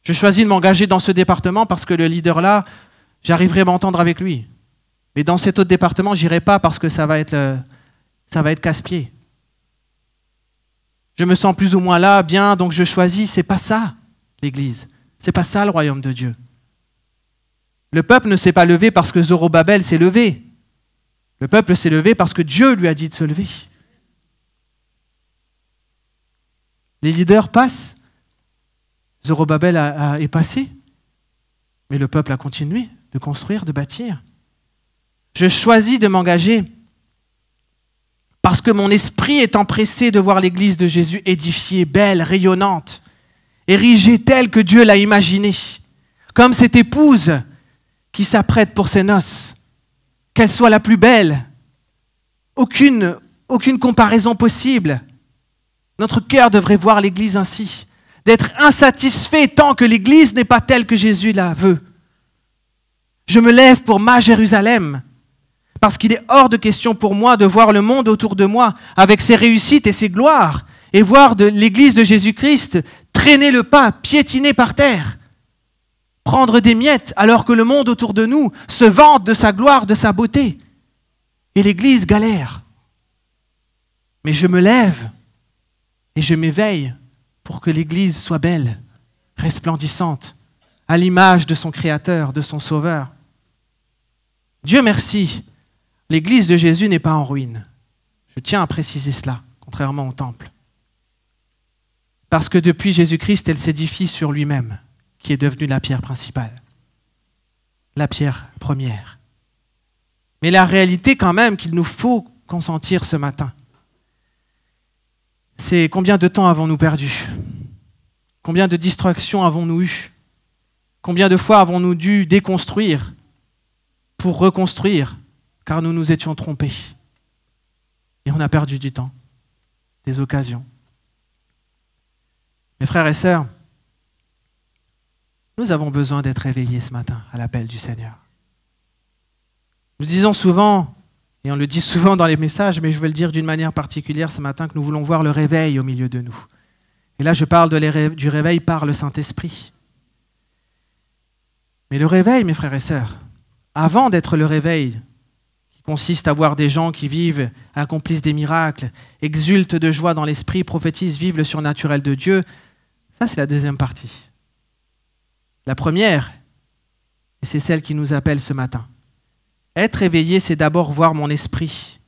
Je choisis de m'engager dans ce département parce que le leader là, j'arriverai à m'entendre avec lui. Mais dans cet autre département, je n'irai pas parce que ça va être casse-pied. Je me sens plus ou moins là, bien, donc je choisis. C'est pas ça, l'Église. C'est pas ça, le royaume de Dieu. Le peuple ne s'est pas levé parce que Zorobabel s'est levé. Le peuple s'est levé parce que Dieu lui a dit de se lever. Les leaders passent. Zorobabel est passé. Mais le peuple a continué de construire, de bâtir. Je choisis de m'engager parce que mon esprit est empressé de voir l'Église de Jésus édifiée, belle, rayonnante, érigée telle que Dieu l'a imaginée, comme cette épouse qui s'apprête pour ses noces, qu'elle soit la plus belle, aucune comparaison possible. Notre cœur devrait voir l'Église ainsi, d'être insatisfait tant que l'Église n'est pas telle que Jésus la veut. Je me lève pour ma Jérusalem, parce qu'il est hors de question pour moi de voir le monde autour de moi avec ses réussites et ses gloires et voir l'Église de Jésus-Christ traîner le pas, piétiner par terre, prendre des miettes alors que le monde autour de nous se vante de sa gloire, de sa beauté. Et l'Église galère. Mais je me lève et je m'éveille pour que l'Église soit belle, resplendissante, à l'image de son Créateur, de son Sauveur. Dieu merci. L'Église de Jésus n'est pas en ruine. Je tiens à préciser cela, contrairement au temple. Parce que depuis Jésus-Christ, elle s'édifie sur lui-même, qui est devenu la pierre principale, la pierre première. Mais la réalité quand même qu'il nous faut consentir ce matin, c'est combien de temps avons-nous perdu? Combien de distractions avons-nous eues? Combien de fois avons-nous dû déconstruire pour reconstruire? Car nous nous étions trompés. Et on a perdu du temps, des occasions. Mes frères et sœurs, nous avons besoin d'être éveillés ce matin à l'appel du Seigneur. Nous disons souvent, Et on le dit souvent dans les messages, mais je veux le dire d'une manière particulière ce matin, que nous voulons voir le réveil au milieu de nous. Et là, je parle du réveil par le Saint-Esprit. Mais le réveil, mes frères et sœurs, avant d'être le réveil, qui consiste à voir des gens qui vivent, accomplissent des miracles, exultent de joie dans l'esprit, prophétisent, vivent le surnaturel de Dieu, ça c'est la deuxième partie. La première, et c'est celle qui nous appelle ce matin. Être éveillé, c'est d'abord voir mon esprit.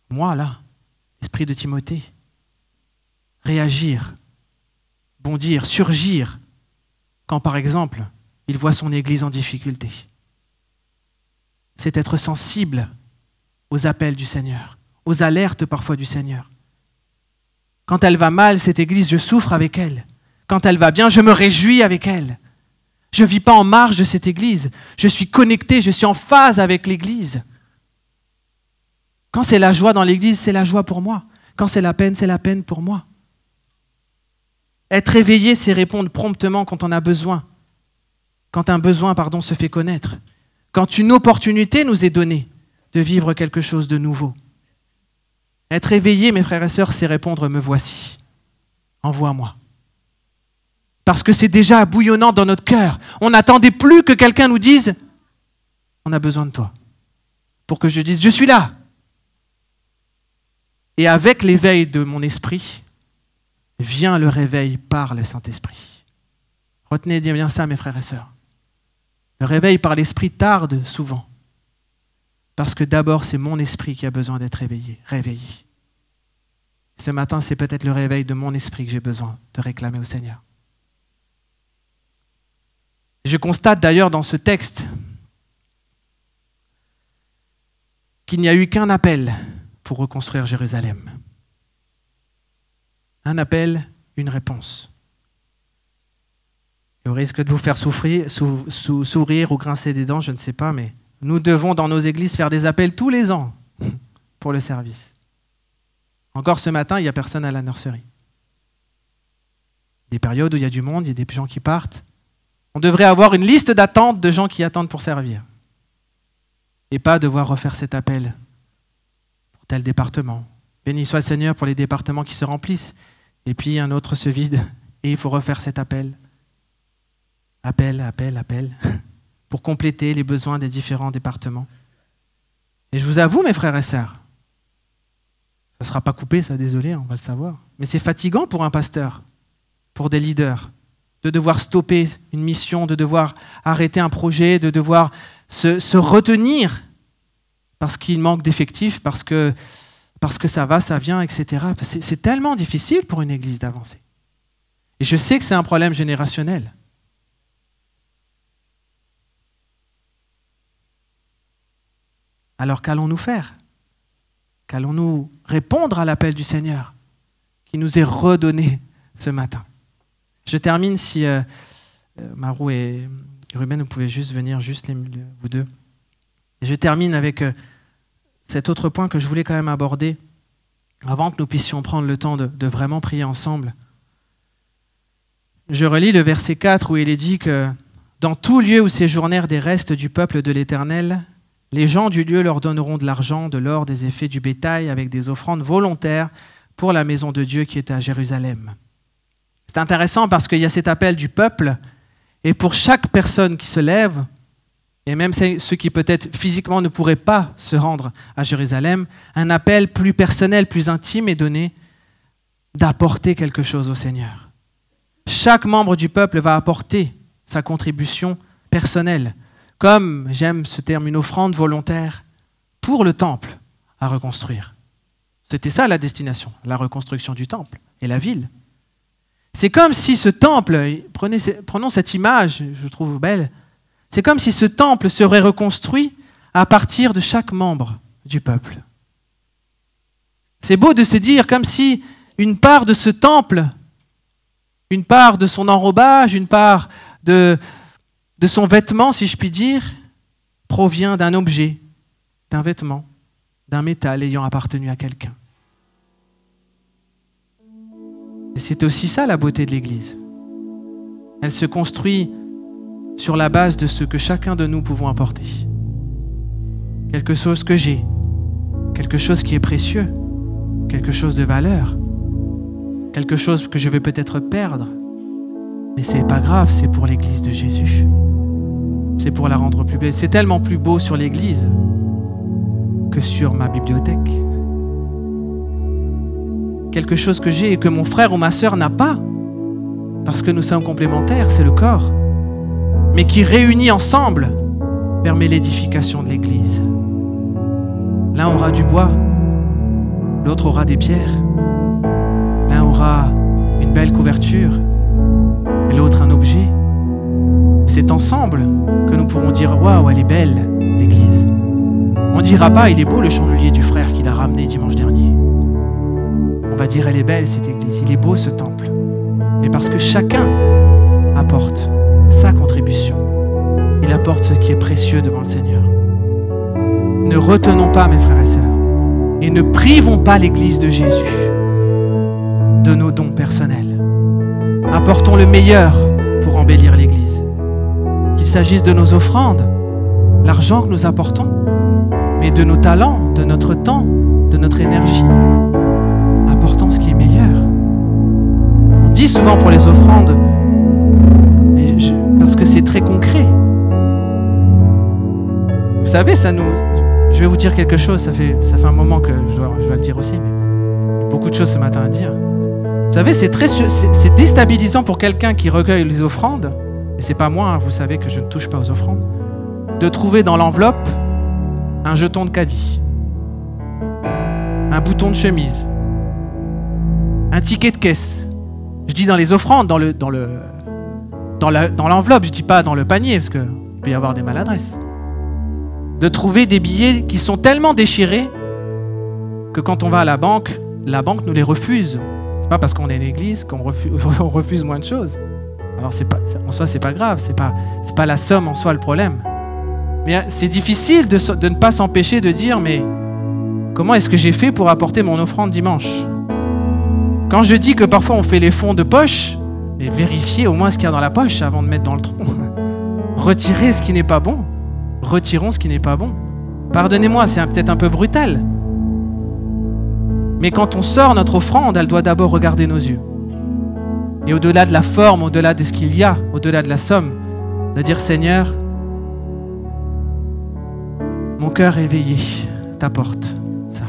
Moi, là, l'esprit de Timothée. Réagir, bondir, surgir, quand par exemple, il voit son Église en difficulté. C'est être sensible aux appels du Seigneur, aux alertes parfois du Seigneur. Quand elle va mal, cette Église, je souffre avec elle. Quand elle va bien, je me réjouis avec elle. Je ne vis pas en marge de cette Église. Je suis connecté, je suis en phase avec l'Église. Quand c'est la joie dans l'Église, c'est la joie pour moi. Quand c'est la peine pour moi. Être éveillé, c'est répondre promptement quand on a besoin. Quand un besoin, se fait connaître. Quand une opportunité nous est donnée de vivre quelque chose de nouveau. Être éveillé, mes frères et sœurs, c'est répondre « me voici, envoie-moi ». Parce que c'est déjà bouillonnant dans notre cœur. On n'attendait plus que quelqu'un nous dise « on a besoin de toi ». Pour que je dise « je suis là ». Et avec l'éveil de mon esprit, vient le réveil par le Saint-Esprit. Retenez bien ça, mes frères et sœurs. Le réveil par l'esprit tarde souvent. Parce que d'abord, c'est mon esprit qui a besoin d'être réveillé. Ce matin, c'est peut-être le réveil de mon esprit que j'ai besoin de réclamer au Seigneur. Je constate d'ailleurs dans ce texte qu'il n'y a eu qu'un appel pour reconstruire Jérusalem. Un appel, une réponse. Au risque de vous faire sourire ou grincer des dents, je ne sais pas, mais nous devons dans nos églises faire des appels tous les ans pour le service. Encore ce matin, il n'y a personne à la nurserie. Des périodes où il y a du monde, il y a des gens qui partent. On devrait avoir une liste d'attente de gens qui attendent pour servir. Et pas devoir refaire cet appel pour tel département. Béni soit le Seigneur pour les départements qui se remplissent. Et puis un autre se vide et il faut refaire cet appel. Appel, pour compléter les besoins des différents départements. Et je vous avoue, mes frères et sœurs, ça ne sera pas coupé, ça, désolé, on va le savoir. Mais c'est fatigant pour un pasteur, pour des leaders, de devoir stopper une mission, de devoir arrêter un projet, de devoir se retenir parce qu'il manque d'effectifs, parce que ça va, ça vient, etc. C'est tellement difficile pour une église d'avancer. Et je sais que c'est un problème générationnel. Alors qu'allons-nous faire? Qu'allons-nous répondre à l'appel du Seigneur qui nous est redonné ce matin? Je termine si Marou et Ruben, vous pouvez juste venir, vous deux. Je termine avec cet autre point que je voulais quand même aborder avant que nous puissions prendre le temps de vraiment prier ensemble. Je relis le verset 4 où il est dit que dans tout lieu où séjournèrent des restes du peuple de l'Éternel, les gens du lieu leur donneront de l'argent, de l'or, des effets du bétail avec des offrandes volontaires pour la maison de Dieu qui est à Jérusalem. C'est intéressant parce qu'il y a cet appel du peuple et pour chaque personne qui se lève, et même ceux qui peut-être physiquement ne pourraient pas se rendre à Jérusalem, un appel plus personnel, plus intime est donné d'apporter quelque chose au Seigneur. Chaque membre du peuple va apporter sa contribution personnelle, comme, j'aime ce terme, une offrande volontaire pour le temple à reconstruire. C'était ça la destination, la reconstruction du temple et la ville. C'est comme si ce temple, prenons cette image, je trouve belle, c'est comme si ce temple serait reconstruit à partir de chaque membre du peuple. C'est beau de se dire comme si une part de ce temple, une part de son enrobage, une part de son vêtement, si je puis dire, provient d'un objet, d'un vêtement, d'un métal ayant appartenu à quelqu'un. Et c'est aussi ça la beauté de l'Église. Elle se construit sur la base de ce que chacun de nous pouvons apporter. Quelque chose que j'ai, quelque chose qui est précieux, quelque chose de valeur, quelque chose que je vais peut-être perdre. Mais c'est pas grave, c'est pour l'Église de Jésus. C'est pour la rendre plus belle. C'est tellement plus beau sur l'Église que sur ma bibliothèque. Quelque chose que j'ai et que mon frère ou ma sœur n'a pas, parce que nous sommes complémentaires, c'est le corps, mais qui réunis ensemble permet l'édification de l'Église. L'un aura du bois, l'autre aura des pierres, l'un aura une belle couverture et l'autre un objet. C'est ensemble que nous pourrons dire « Waouh, elle est belle, l'Église ». On ne dira pas « Il est beau le chandelier du frère qu'il a ramené dimanche dernier ». On va dire « Elle est belle cette Église, il est beau ce temple ». Mais parce que chacun apporte sa contribution. Il apporte ce qui est précieux devant le Seigneur. Ne retenons pas, mes frères et sœurs, et ne privons pas l'Église de Jésus de nos dons personnels. Apportons le meilleur pour embellir l'Église. Qu'il s'agisse de nos offrandes, l'argent que nous apportons, mais de nos talents, de notre temps, de notre énergie. Apportons ce qui est meilleur. On dit souvent pour les offrandes, parce que c'est très concret. Vous savez, je vais vous dire quelque chose, ça fait un moment que je dois le dire aussi, mais beaucoup de choses ce matin à dire. Vous savez, c'est déstabilisant pour quelqu'un qui recueille les offrandes, et c'est pas moi, hein, vous savez que je ne touche pas aux offrandes, de trouver dans l'enveloppe un jeton de caddie, un bouton de chemise, un ticket de caisse. Je dis dans les offrandes, dans l'enveloppe, je dis pas dans le panier, parce qu'il peut y avoir des maladresses. De trouver des billets qui sont tellement déchirés que quand on va à la banque nous les refuse. C'est pas parce qu'on est une église qu'on refuse moins de choses. Alors en soi c'est pas grave, c'est pas la somme en soi le problème. Mais c'est difficile de ne pas s'empêcher de dire mais comment est-ce que j'ai fait pour apporter mon offrande dimanche? Quand je dis que parfois on fait les fonds de poche, mais vérifiez au moins ce qu'il y a dans la poche avant de mettre dans le tronc. Retirez ce qui n'est pas bon. Retirons ce qui n'est pas bon. Pardonnez-moi, c'est peut-être un peu brutal. Mais quand on sort notre offrande, elle doit d'abord regarder nos yeux. Et au-delà de la forme, au-delà de ce qu'il y a, au-delà de la somme, de dire Seigneur, mon cœur éveillé t'apporte ça.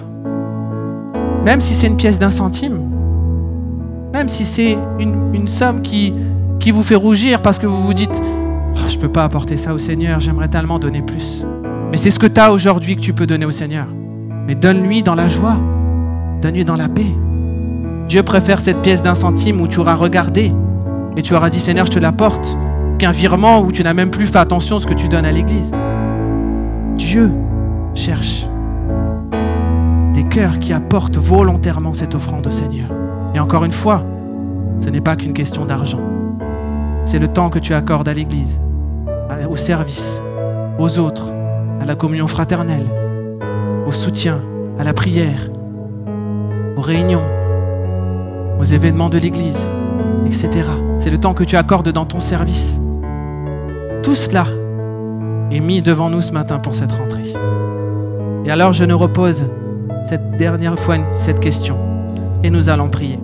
Même si c'est une pièce d'1 centime, même si c'est une somme qui vous fait rougir parce que vous vous dites oh, je ne peux pas apporter ça au Seigneur, j'aimerais tellement donner plus. Mais c'est ce que tu as aujourd'hui que tu peux donner au Seigneur. Mais donne-lui dans la joie, donne-lui dans la paix. Dieu préfère cette pièce d'1 centime où tu auras regardé et tu auras dit Seigneur, je te l'apporte, qu'un virement où tu n'as même plus fait attention à ce que tu donnes à l'église. Dieu cherche des cœurs qui apportent volontairement cette offrande au Seigneur. Et encore une fois, ce n'est pas qu'une question d'argent. C'est le temps que tu accordes à l'église, au service, aux autres, à la communion fraternelle, au soutien, à la prière, aux réunions, aux événements de l'église, etc. C'est le temps que tu accordes dans ton service. Tout cela est mis devant nous ce matin pour cette rentrée. Et alors je nous repose cette dernière fois cette question et nous allons prier.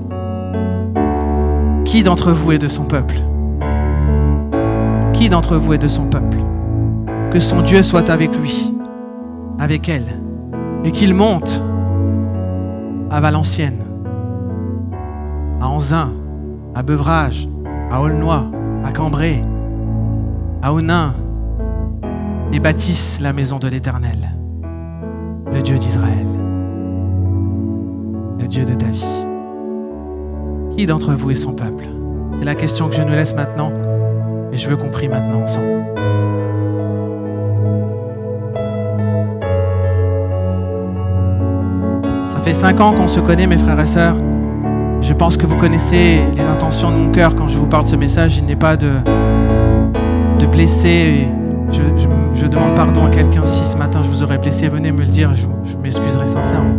Qui d'entre vous est de son peuple? Qui d'entre vous est de son peuple? Que son Dieu soit avec lui, avec elle, et qu'il monte à Valenciennes, à Anzin, à Beuvrages, à Aulnoy, à Cambrai, à Ounain, et bâtisse la maison de l'Éternel, le Dieu d'Israël, le Dieu de ta vie. Qui d'entre vous est son peuple? C'est la question que je nous laisse maintenant, et je veux qu'on prie maintenant ensemble. Ça fait 5 ans qu'on se connaît, mes frères et sœurs. Je pense que vous connaissez les intentions de mon cœur quand je vous parle de ce message. Il n'est pas de blesser. Je demande pardon à quelqu'un si ce matin je vous aurais blessé. Venez me le dire, je m'excuserai sincèrement.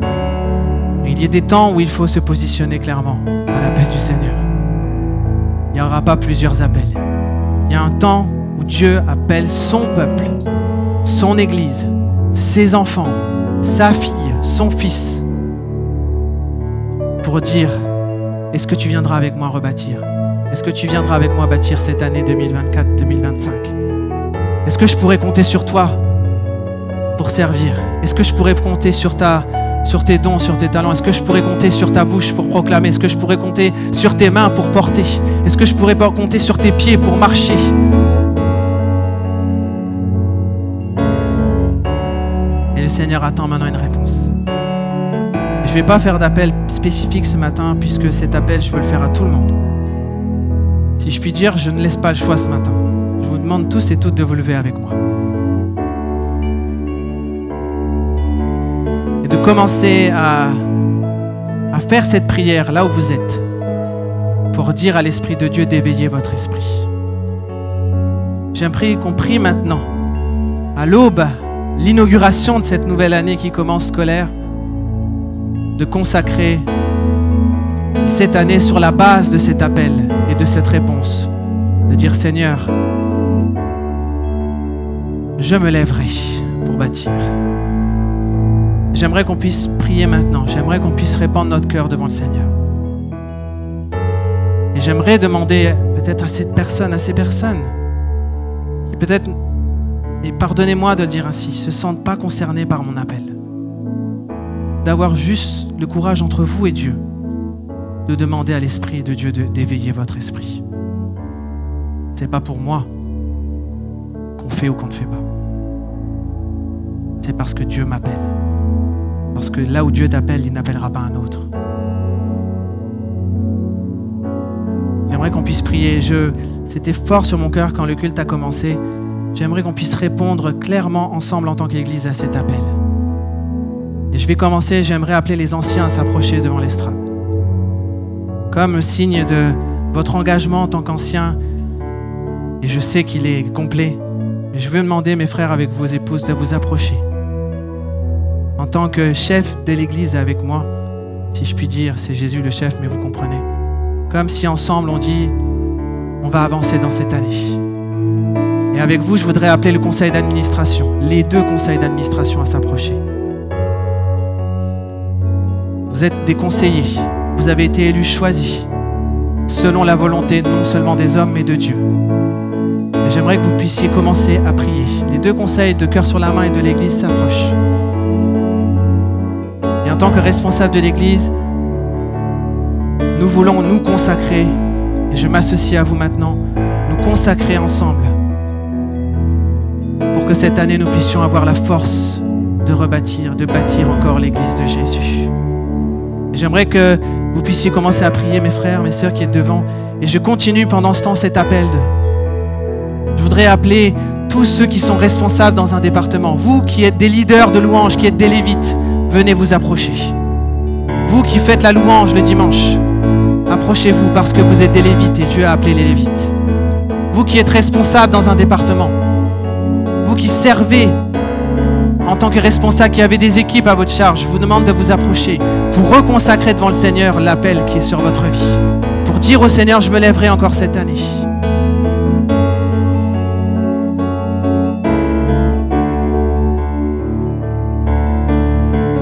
Mais il y a des temps où il faut se positionner clairement à l'appel du Seigneur. Il n'y aura pas plusieurs appels. Il y a un temps où Dieu appelle son peuple, son Église, ses enfants, sa fille, son fils, pour dire, est-ce que tu viendras avec moi rebâtir? Est-ce que tu viendras avec moi bâtir cette année 2024-2025? Est-ce que je pourrais compter sur toi pour servir? Est-ce que je pourrais compter sur tes dons, sur tes talents? Est-ce que je pourrais compter sur ta bouche pour proclamer? Est-ce que je pourrais compter sur tes mains pour porter? Est-ce que je pourrais compter sur tes pieds pour marcher? Et le Seigneur attend maintenant une réponse. Je ne vais pas faire d'appel spécifique ce matin, puisque cet appel, je veux le faire à tout le monde. Si je puis dire, je ne laisse pas le choix ce matin. Je vous demande tous et toutes de vous lever avec moi. Et de commencer à faire cette prière là où vous êtes, pour dire à l'Esprit de Dieu d'éveiller votre esprit. J'aimerais qu'on prie maintenant, à l'aube, l'inauguration de cette nouvelle année qui commence scolaire, de consacrer cette année sur la base de cet appel et de cette réponse, de dire Seigneur, je me lèverai pour bâtir. J'aimerais qu'on puisse prier maintenant, j'aimerais qu'on puisse répandre notre cœur devant le Seigneur. Et j'aimerais demander peut-être à cette personne, à ces personnes, qui peut-être, et pardonnez-moi de le dire ainsi, se sentent pas concernés par mon appel, d'avoir juste le courage entre vous et Dieu, de demander à l'Esprit de Dieu d'éveiller votre esprit. C'est pas pour moi qu'on fait ou qu'on ne fait pas. C'est parce que Dieu m'appelle. Parce que là où Dieu t'appelle, il n'appellera pas un autre. J'aimerais qu'on puisse prier. C'était fort sur mon cœur quand le culte a commencé. J'aimerais qu'on puisse répondre clairement ensemble en tant qu'Église à cet appel. Et je vais commencer, j'aimerais appeler les anciens à s'approcher devant l'estrade. Comme signe de votre engagement en tant qu'anciens, et je sais qu'il est complet, mais je veux demander, mes frères, avec vos épouses, de vous approcher. En tant que chef de l'Église avec moi, si je puis dire, c'est Jésus le chef, mais vous comprenez. Comme si ensemble on dit, on va avancer dans cette année. Et avec vous, je voudrais appeler le conseil d'administration, les deux conseils d'administration à s'approcher. Vous êtes des conseillers, vous avez été élus, choisis, selon la volonté non seulement des hommes, mais de Dieu. Et j'aimerais que vous puissiez commencer à prier. Les deux conseils de cœur sur la main et de l'Église s'approchent. Et en tant que responsable de l'Église, nous voulons nous consacrer, et je m'associe à vous maintenant, nous consacrer ensemble pour que cette année nous puissions avoir la force de rebâtir, de bâtir encore l'Église de Jésus. J'aimerais que vous puissiez commencer à prier, mes frères, mes sœurs qui êtes devant. Et je continue pendant ce temps cet appel. Je voudrais appeler tous ceux qui sont responsables dans un département. Vous qui êtes des leaders de louange, qui êtes des lévites, venez vous approcher. Vous qui faites la louange le dimanche, approchez-vous parce que vous êtes des lévites et Dieu a appelé les lévites. Vous qui êtes responsables dans un département, vous qui servez en tant que responsable, qui avez des équipes à votre charge, je vous demande de vous approcher pour reconsacrer devant le Seigneur l'appel qui est sur votre vie. Pour dire au Seigneur, je me lèverai encore cette année.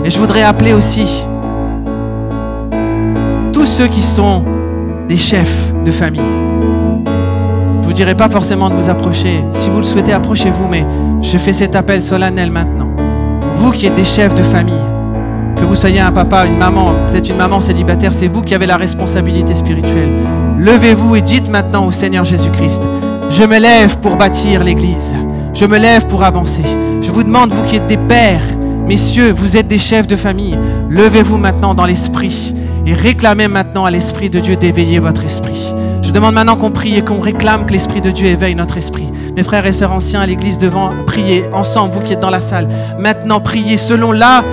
Et je voudrais appeler aussi tous ceux qui sont des chefs de famille. Je ne vous dirai pas forcément de vous approcher. Si vous le souhaitez, approchez-vous, mais je fais cet appel solennel maintenant. Vous qui êtes des chefs de famille, que vous soyez un papa, une maman, peut-être une maman célibataire, c'est vous qui avez la responsabilité spirituelle. Levez-vous et dites maintenant au Seigneur Jésus-Christ, je me lève pour bâtir l'Église. Je me lève pour avancer. Je vous demande, vous qui êtes des pères, messieurs, vous êtes des chefs de famille, levez-vous maintenant dans l'esprit et réclamez maintenant à l'Esprit de Dieu d'éveiller votre esprit. Je demande maintenant qu'on prie et qu'on réclame que l'Esprit de Dieu éveille notre esprit. Mes frères et sœurs anciens à l'église devant, priez ensemble, vous qui êtes dans la salle. Maintenant, priez selon là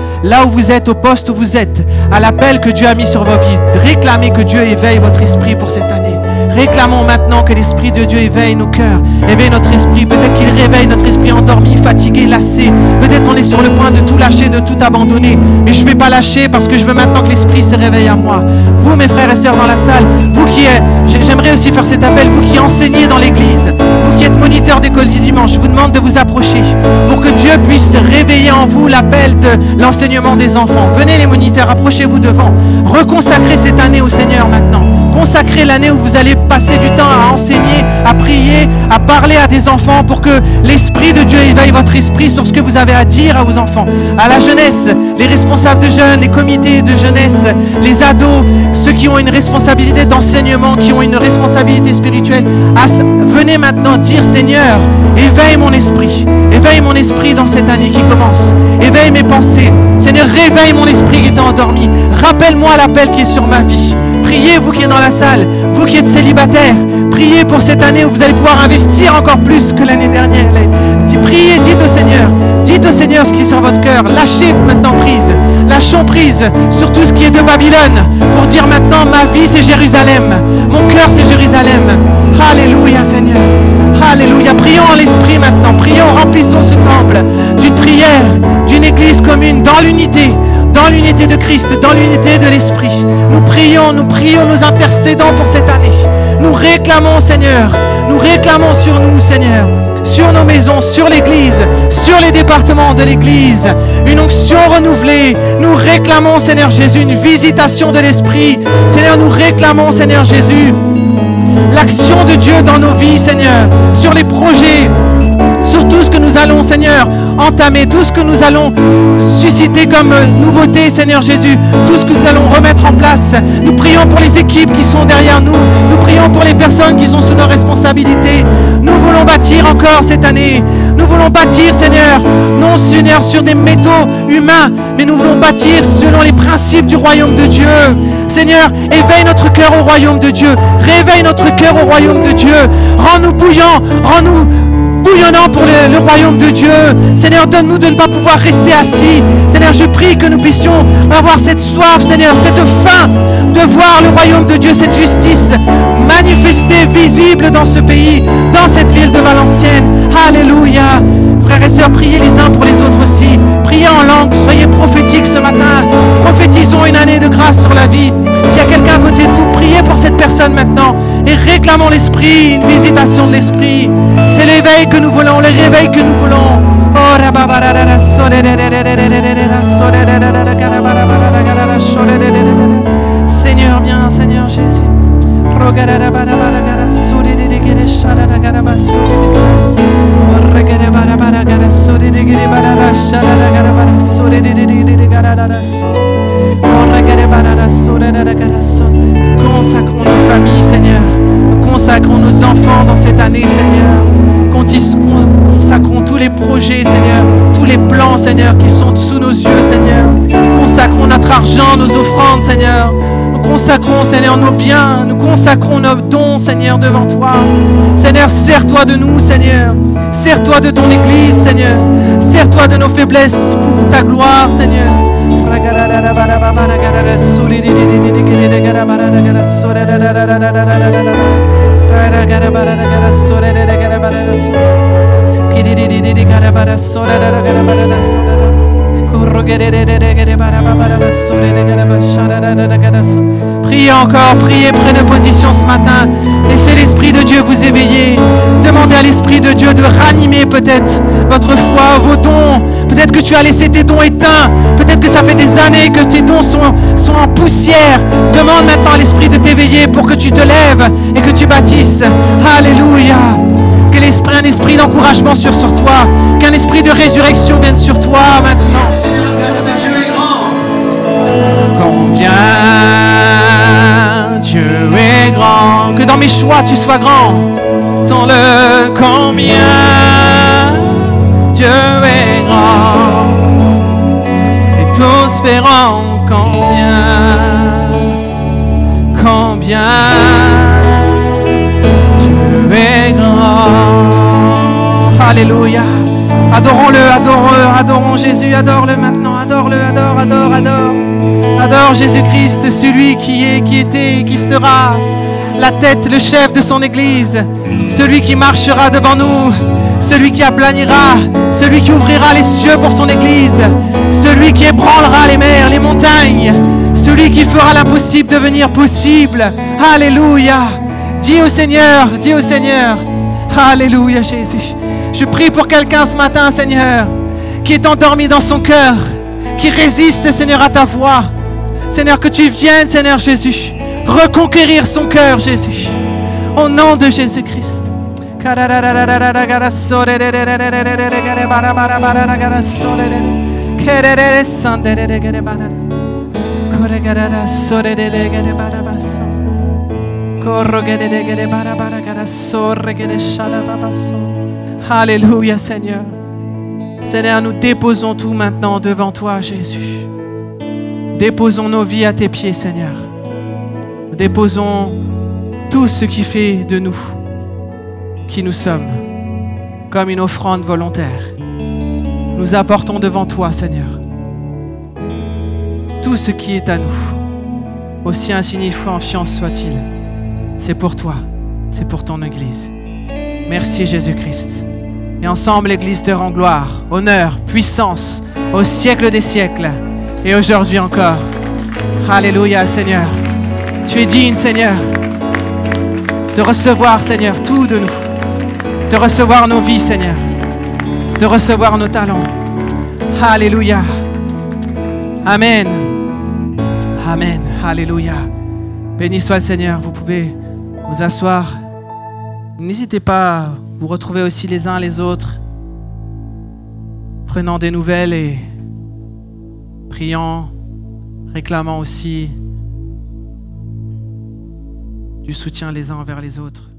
où vous êtes, au poste où vous êtes, à l'appel que Dieu a mis sur vos vies. Réclamez que Dieu éveille votre esprit pour cette année. Réclamons maintenant que l'Esprit de Dieu éveille nos cœurs, éveille notre esprit. Peut-être qu'il réveille notre esprit endormi, fatigué, lassé. Peut-être qu'on est sur le point de tout lâcher, de tout abandonner. Mais je ne vais pas lâcher parce que je veux maintenant que l'Esprit se réveille à moi. Vous, mes frères et sœurs dans la salle, vous qui êtes, j'aimerais aussi faire cet appel, vous qui enseignez dans l'église, vous qui êtes moniteurs d'école du dimanche, je vous demande de vous approcher pour que Dieu Dieu puisse réveiller en vous l'appel de l'enseignement des enfants. Venez les moniteurs, approchez-vous devant. Reconsacrez cette année au Seigneur maintenant. Consacrez l'année où vous allez passer du temps à enseigner, à prier, à parler à des enfants pour que l'Esprit de Dieu éveille votre esprit sur ce que vous avez à dire à vos enfants. À la jeunesse, les responsables de jeunes, les comités de jeunesse, les ados, ceux qui ont une responsabilité d'enseignement, qui ont une responsabilité spirituelle. Venez maintenant dire, Seigneur, éveille mon esprit dans cette année qui commence. Éveille mes pensées. Seigneur, réveille mon esprit qui est endormi. Rappelle-moi l'appel qui est sur ma vie. Priez, vous qui êtes dans la salle, vous qui êtes célibataires, priez pour cette année où vous allez pouvoir investir encore plus que l'année dernière. Priez, dites au Seigneur ce qui est sur votre cœur. Lâchez maintenant prise. Lâchons prise sur tout ce qui est de Babylone pour dire maintenant, ma vie c'est Jérusalem, mon cœur c'est Jérusalem. Alléluia Seigneur. Alléluia. Prions en l'esprit maintenant. Prions, remplissons ce temple d'une prière, d'une église commune, dans l'unité de Christ, dans l'unité de l'Esprit. Nous prions, nous intercédons pour cette année. Nous réclamons, Seigneur, nous réclamons sur nous, Seigneur, sur nos maisons, sur l'Église, sur les départements de l'Église, une onction renouvelée. Nous réclamons, Seigneur Jésus, une visitation de l'Esprit. Seigneur, nous réclamons, Seigneur Jésus, l'action de Dieu dans nos vies, Seigneur, sur les projets, sur tout ce que nous allons, Seigneur, entamer, tout ce que nous allons susciter comme nouveauté, Seigneur Jésus, tout ce que nous allons remettre en place. Nous prions pour les équipes qui sont derrière nous. Nous prions pour les personnes qui sont sous nos responsabilités. Nous voulons bâtir encore cette année. Nous voulons bâtir, Seigneur, non, Seigneur, sur des métaux humains, mais nous voulons bâtir selon les principes du royaume de Dieu. Seigneur, éveille notre cœur au royaume de Dieu. Réveille notre cœur au royaume de Dieu. Rends-nous bouillants, rends-nous bouillonnant pour le royaume de Dieu. Seigneur, donne-nous de ne pas pouvoir rester assis. Seigneur, je prie que nous puissions avoir cette soif, Seigneur, cette faim de voir le royaume de Dieu, cette justice manifestée, visible dans ce pays, dans cette ville de Valenciennes. Alléluia. Frères et sœurs, priez les uns pour les autres aussi. Priez en langue, soyez prophétiques ce matin. Prophétisons une année de grâce sur la vie. S'il y a quelqu'un à côté de vous, priez pour cette personne maintenant et réclamons l'Esprit, une visitation de l'Esprit. C'est l'éveil que nous voulons, le réveil que nous voulons. Seigneur, viens, Seigneur Jésus. Consacrons nos familles, Seigneur. Consacrons nos enfants dans cette année, Seigneur. Consacrons tous les projets, Seigneur. Tous les plans, Seigneur, qui sont sous nos yeux, Seigneur. Consacrons notre argent, nos offrandes, Seigneur. Nous consacrons, Seigneur, nos biens. Nous consacrons nos dons, Seigneur, devant toi. Seigneur, sers-toi de nous, Seigneur. Sers-toi de ton Église, Seigneur. Sers-toi de nos faiblesses pour ta gloire, Seigneur. Priez encore, priez, prenez position ce matin. Laissez l'Esprit de Dieu vous éveiller. Demandez à l'Esprit de Dieu de ranimer peut-être votre foi, vos dons. Peut-être que tu as laissé tes dons éteints. Peut-être que ça fait des années que tes dons sont en poussière. Demande maintenant à l'Esprit de t'éveiller pour que tu te lèves et que tu bâtisses. Alléluia. Que un esprit d'encouragement sur toi. Qu'un esprit de résurrection vienne sur toi maintenant. Combien Dieu est grand. Que dans mes choix tu sois grand. Tant-le combien Dieu est grand. Et tous verront combien Dieu est grand. Alléluia. Adorons-le, adorons Jésus, adore-le maintenant, adore-le, adore. Adore Jésus-Christ, celui qui est, qui était, qui sera la tête, le chef de son Église, celui qui marchera devant nous, celui qui aplanira, celui qui ouvrira les cieux pour son Église, celui qui ébranlera les mers, les montagnes, celui qui fera l'impossible devenir possible. Alléluia. Dis au Seigneur, Alléluia Jésus. Je prie pour quelqu'un ce matin, Seigneur, qui est endormi dans son cœur, qui résiste, Seigneur, à ta voix. Seigneur, que tu viennes, Seigneur Jésus, reconquérir son cœur, Jésus. Au nom de Jésus-Christ. Alléluia, Seigneur. Seigneur, nous déposons tout maintenant devant toi, Jésus. Déposons nos vies à tes pieds, Seigneur. Déposons tout ce qui fait de nous qui nous sommes, comme une offrande volontaire. Nous apportons devant toi, Seigneur, tout ce qui est à nous, aussi insignifiant soit-il. C'est pour toi, c'est pour ton Église. Merci Jésus-Christ. Et ensemble, l'Église te rend gloire, honneur, puissance, au siècle des siècles, et aujourd'hui encore. Alléluia, Seigneur. Tu es digne, Seigneur, de recevoir, Seigneur, tout de nous, de recevoir nos vies, Seigneur, de recevoir nos talents. Alléluia. Amen. Amen. Alléluia. Béni soit le Seigneur. Vous pouvez vous asseoir. N'hésitez pas à vous retrouver aussi les uns les autres, prenant des nouvelles et priant, réclamant aussi du soutien les uns envers les autres.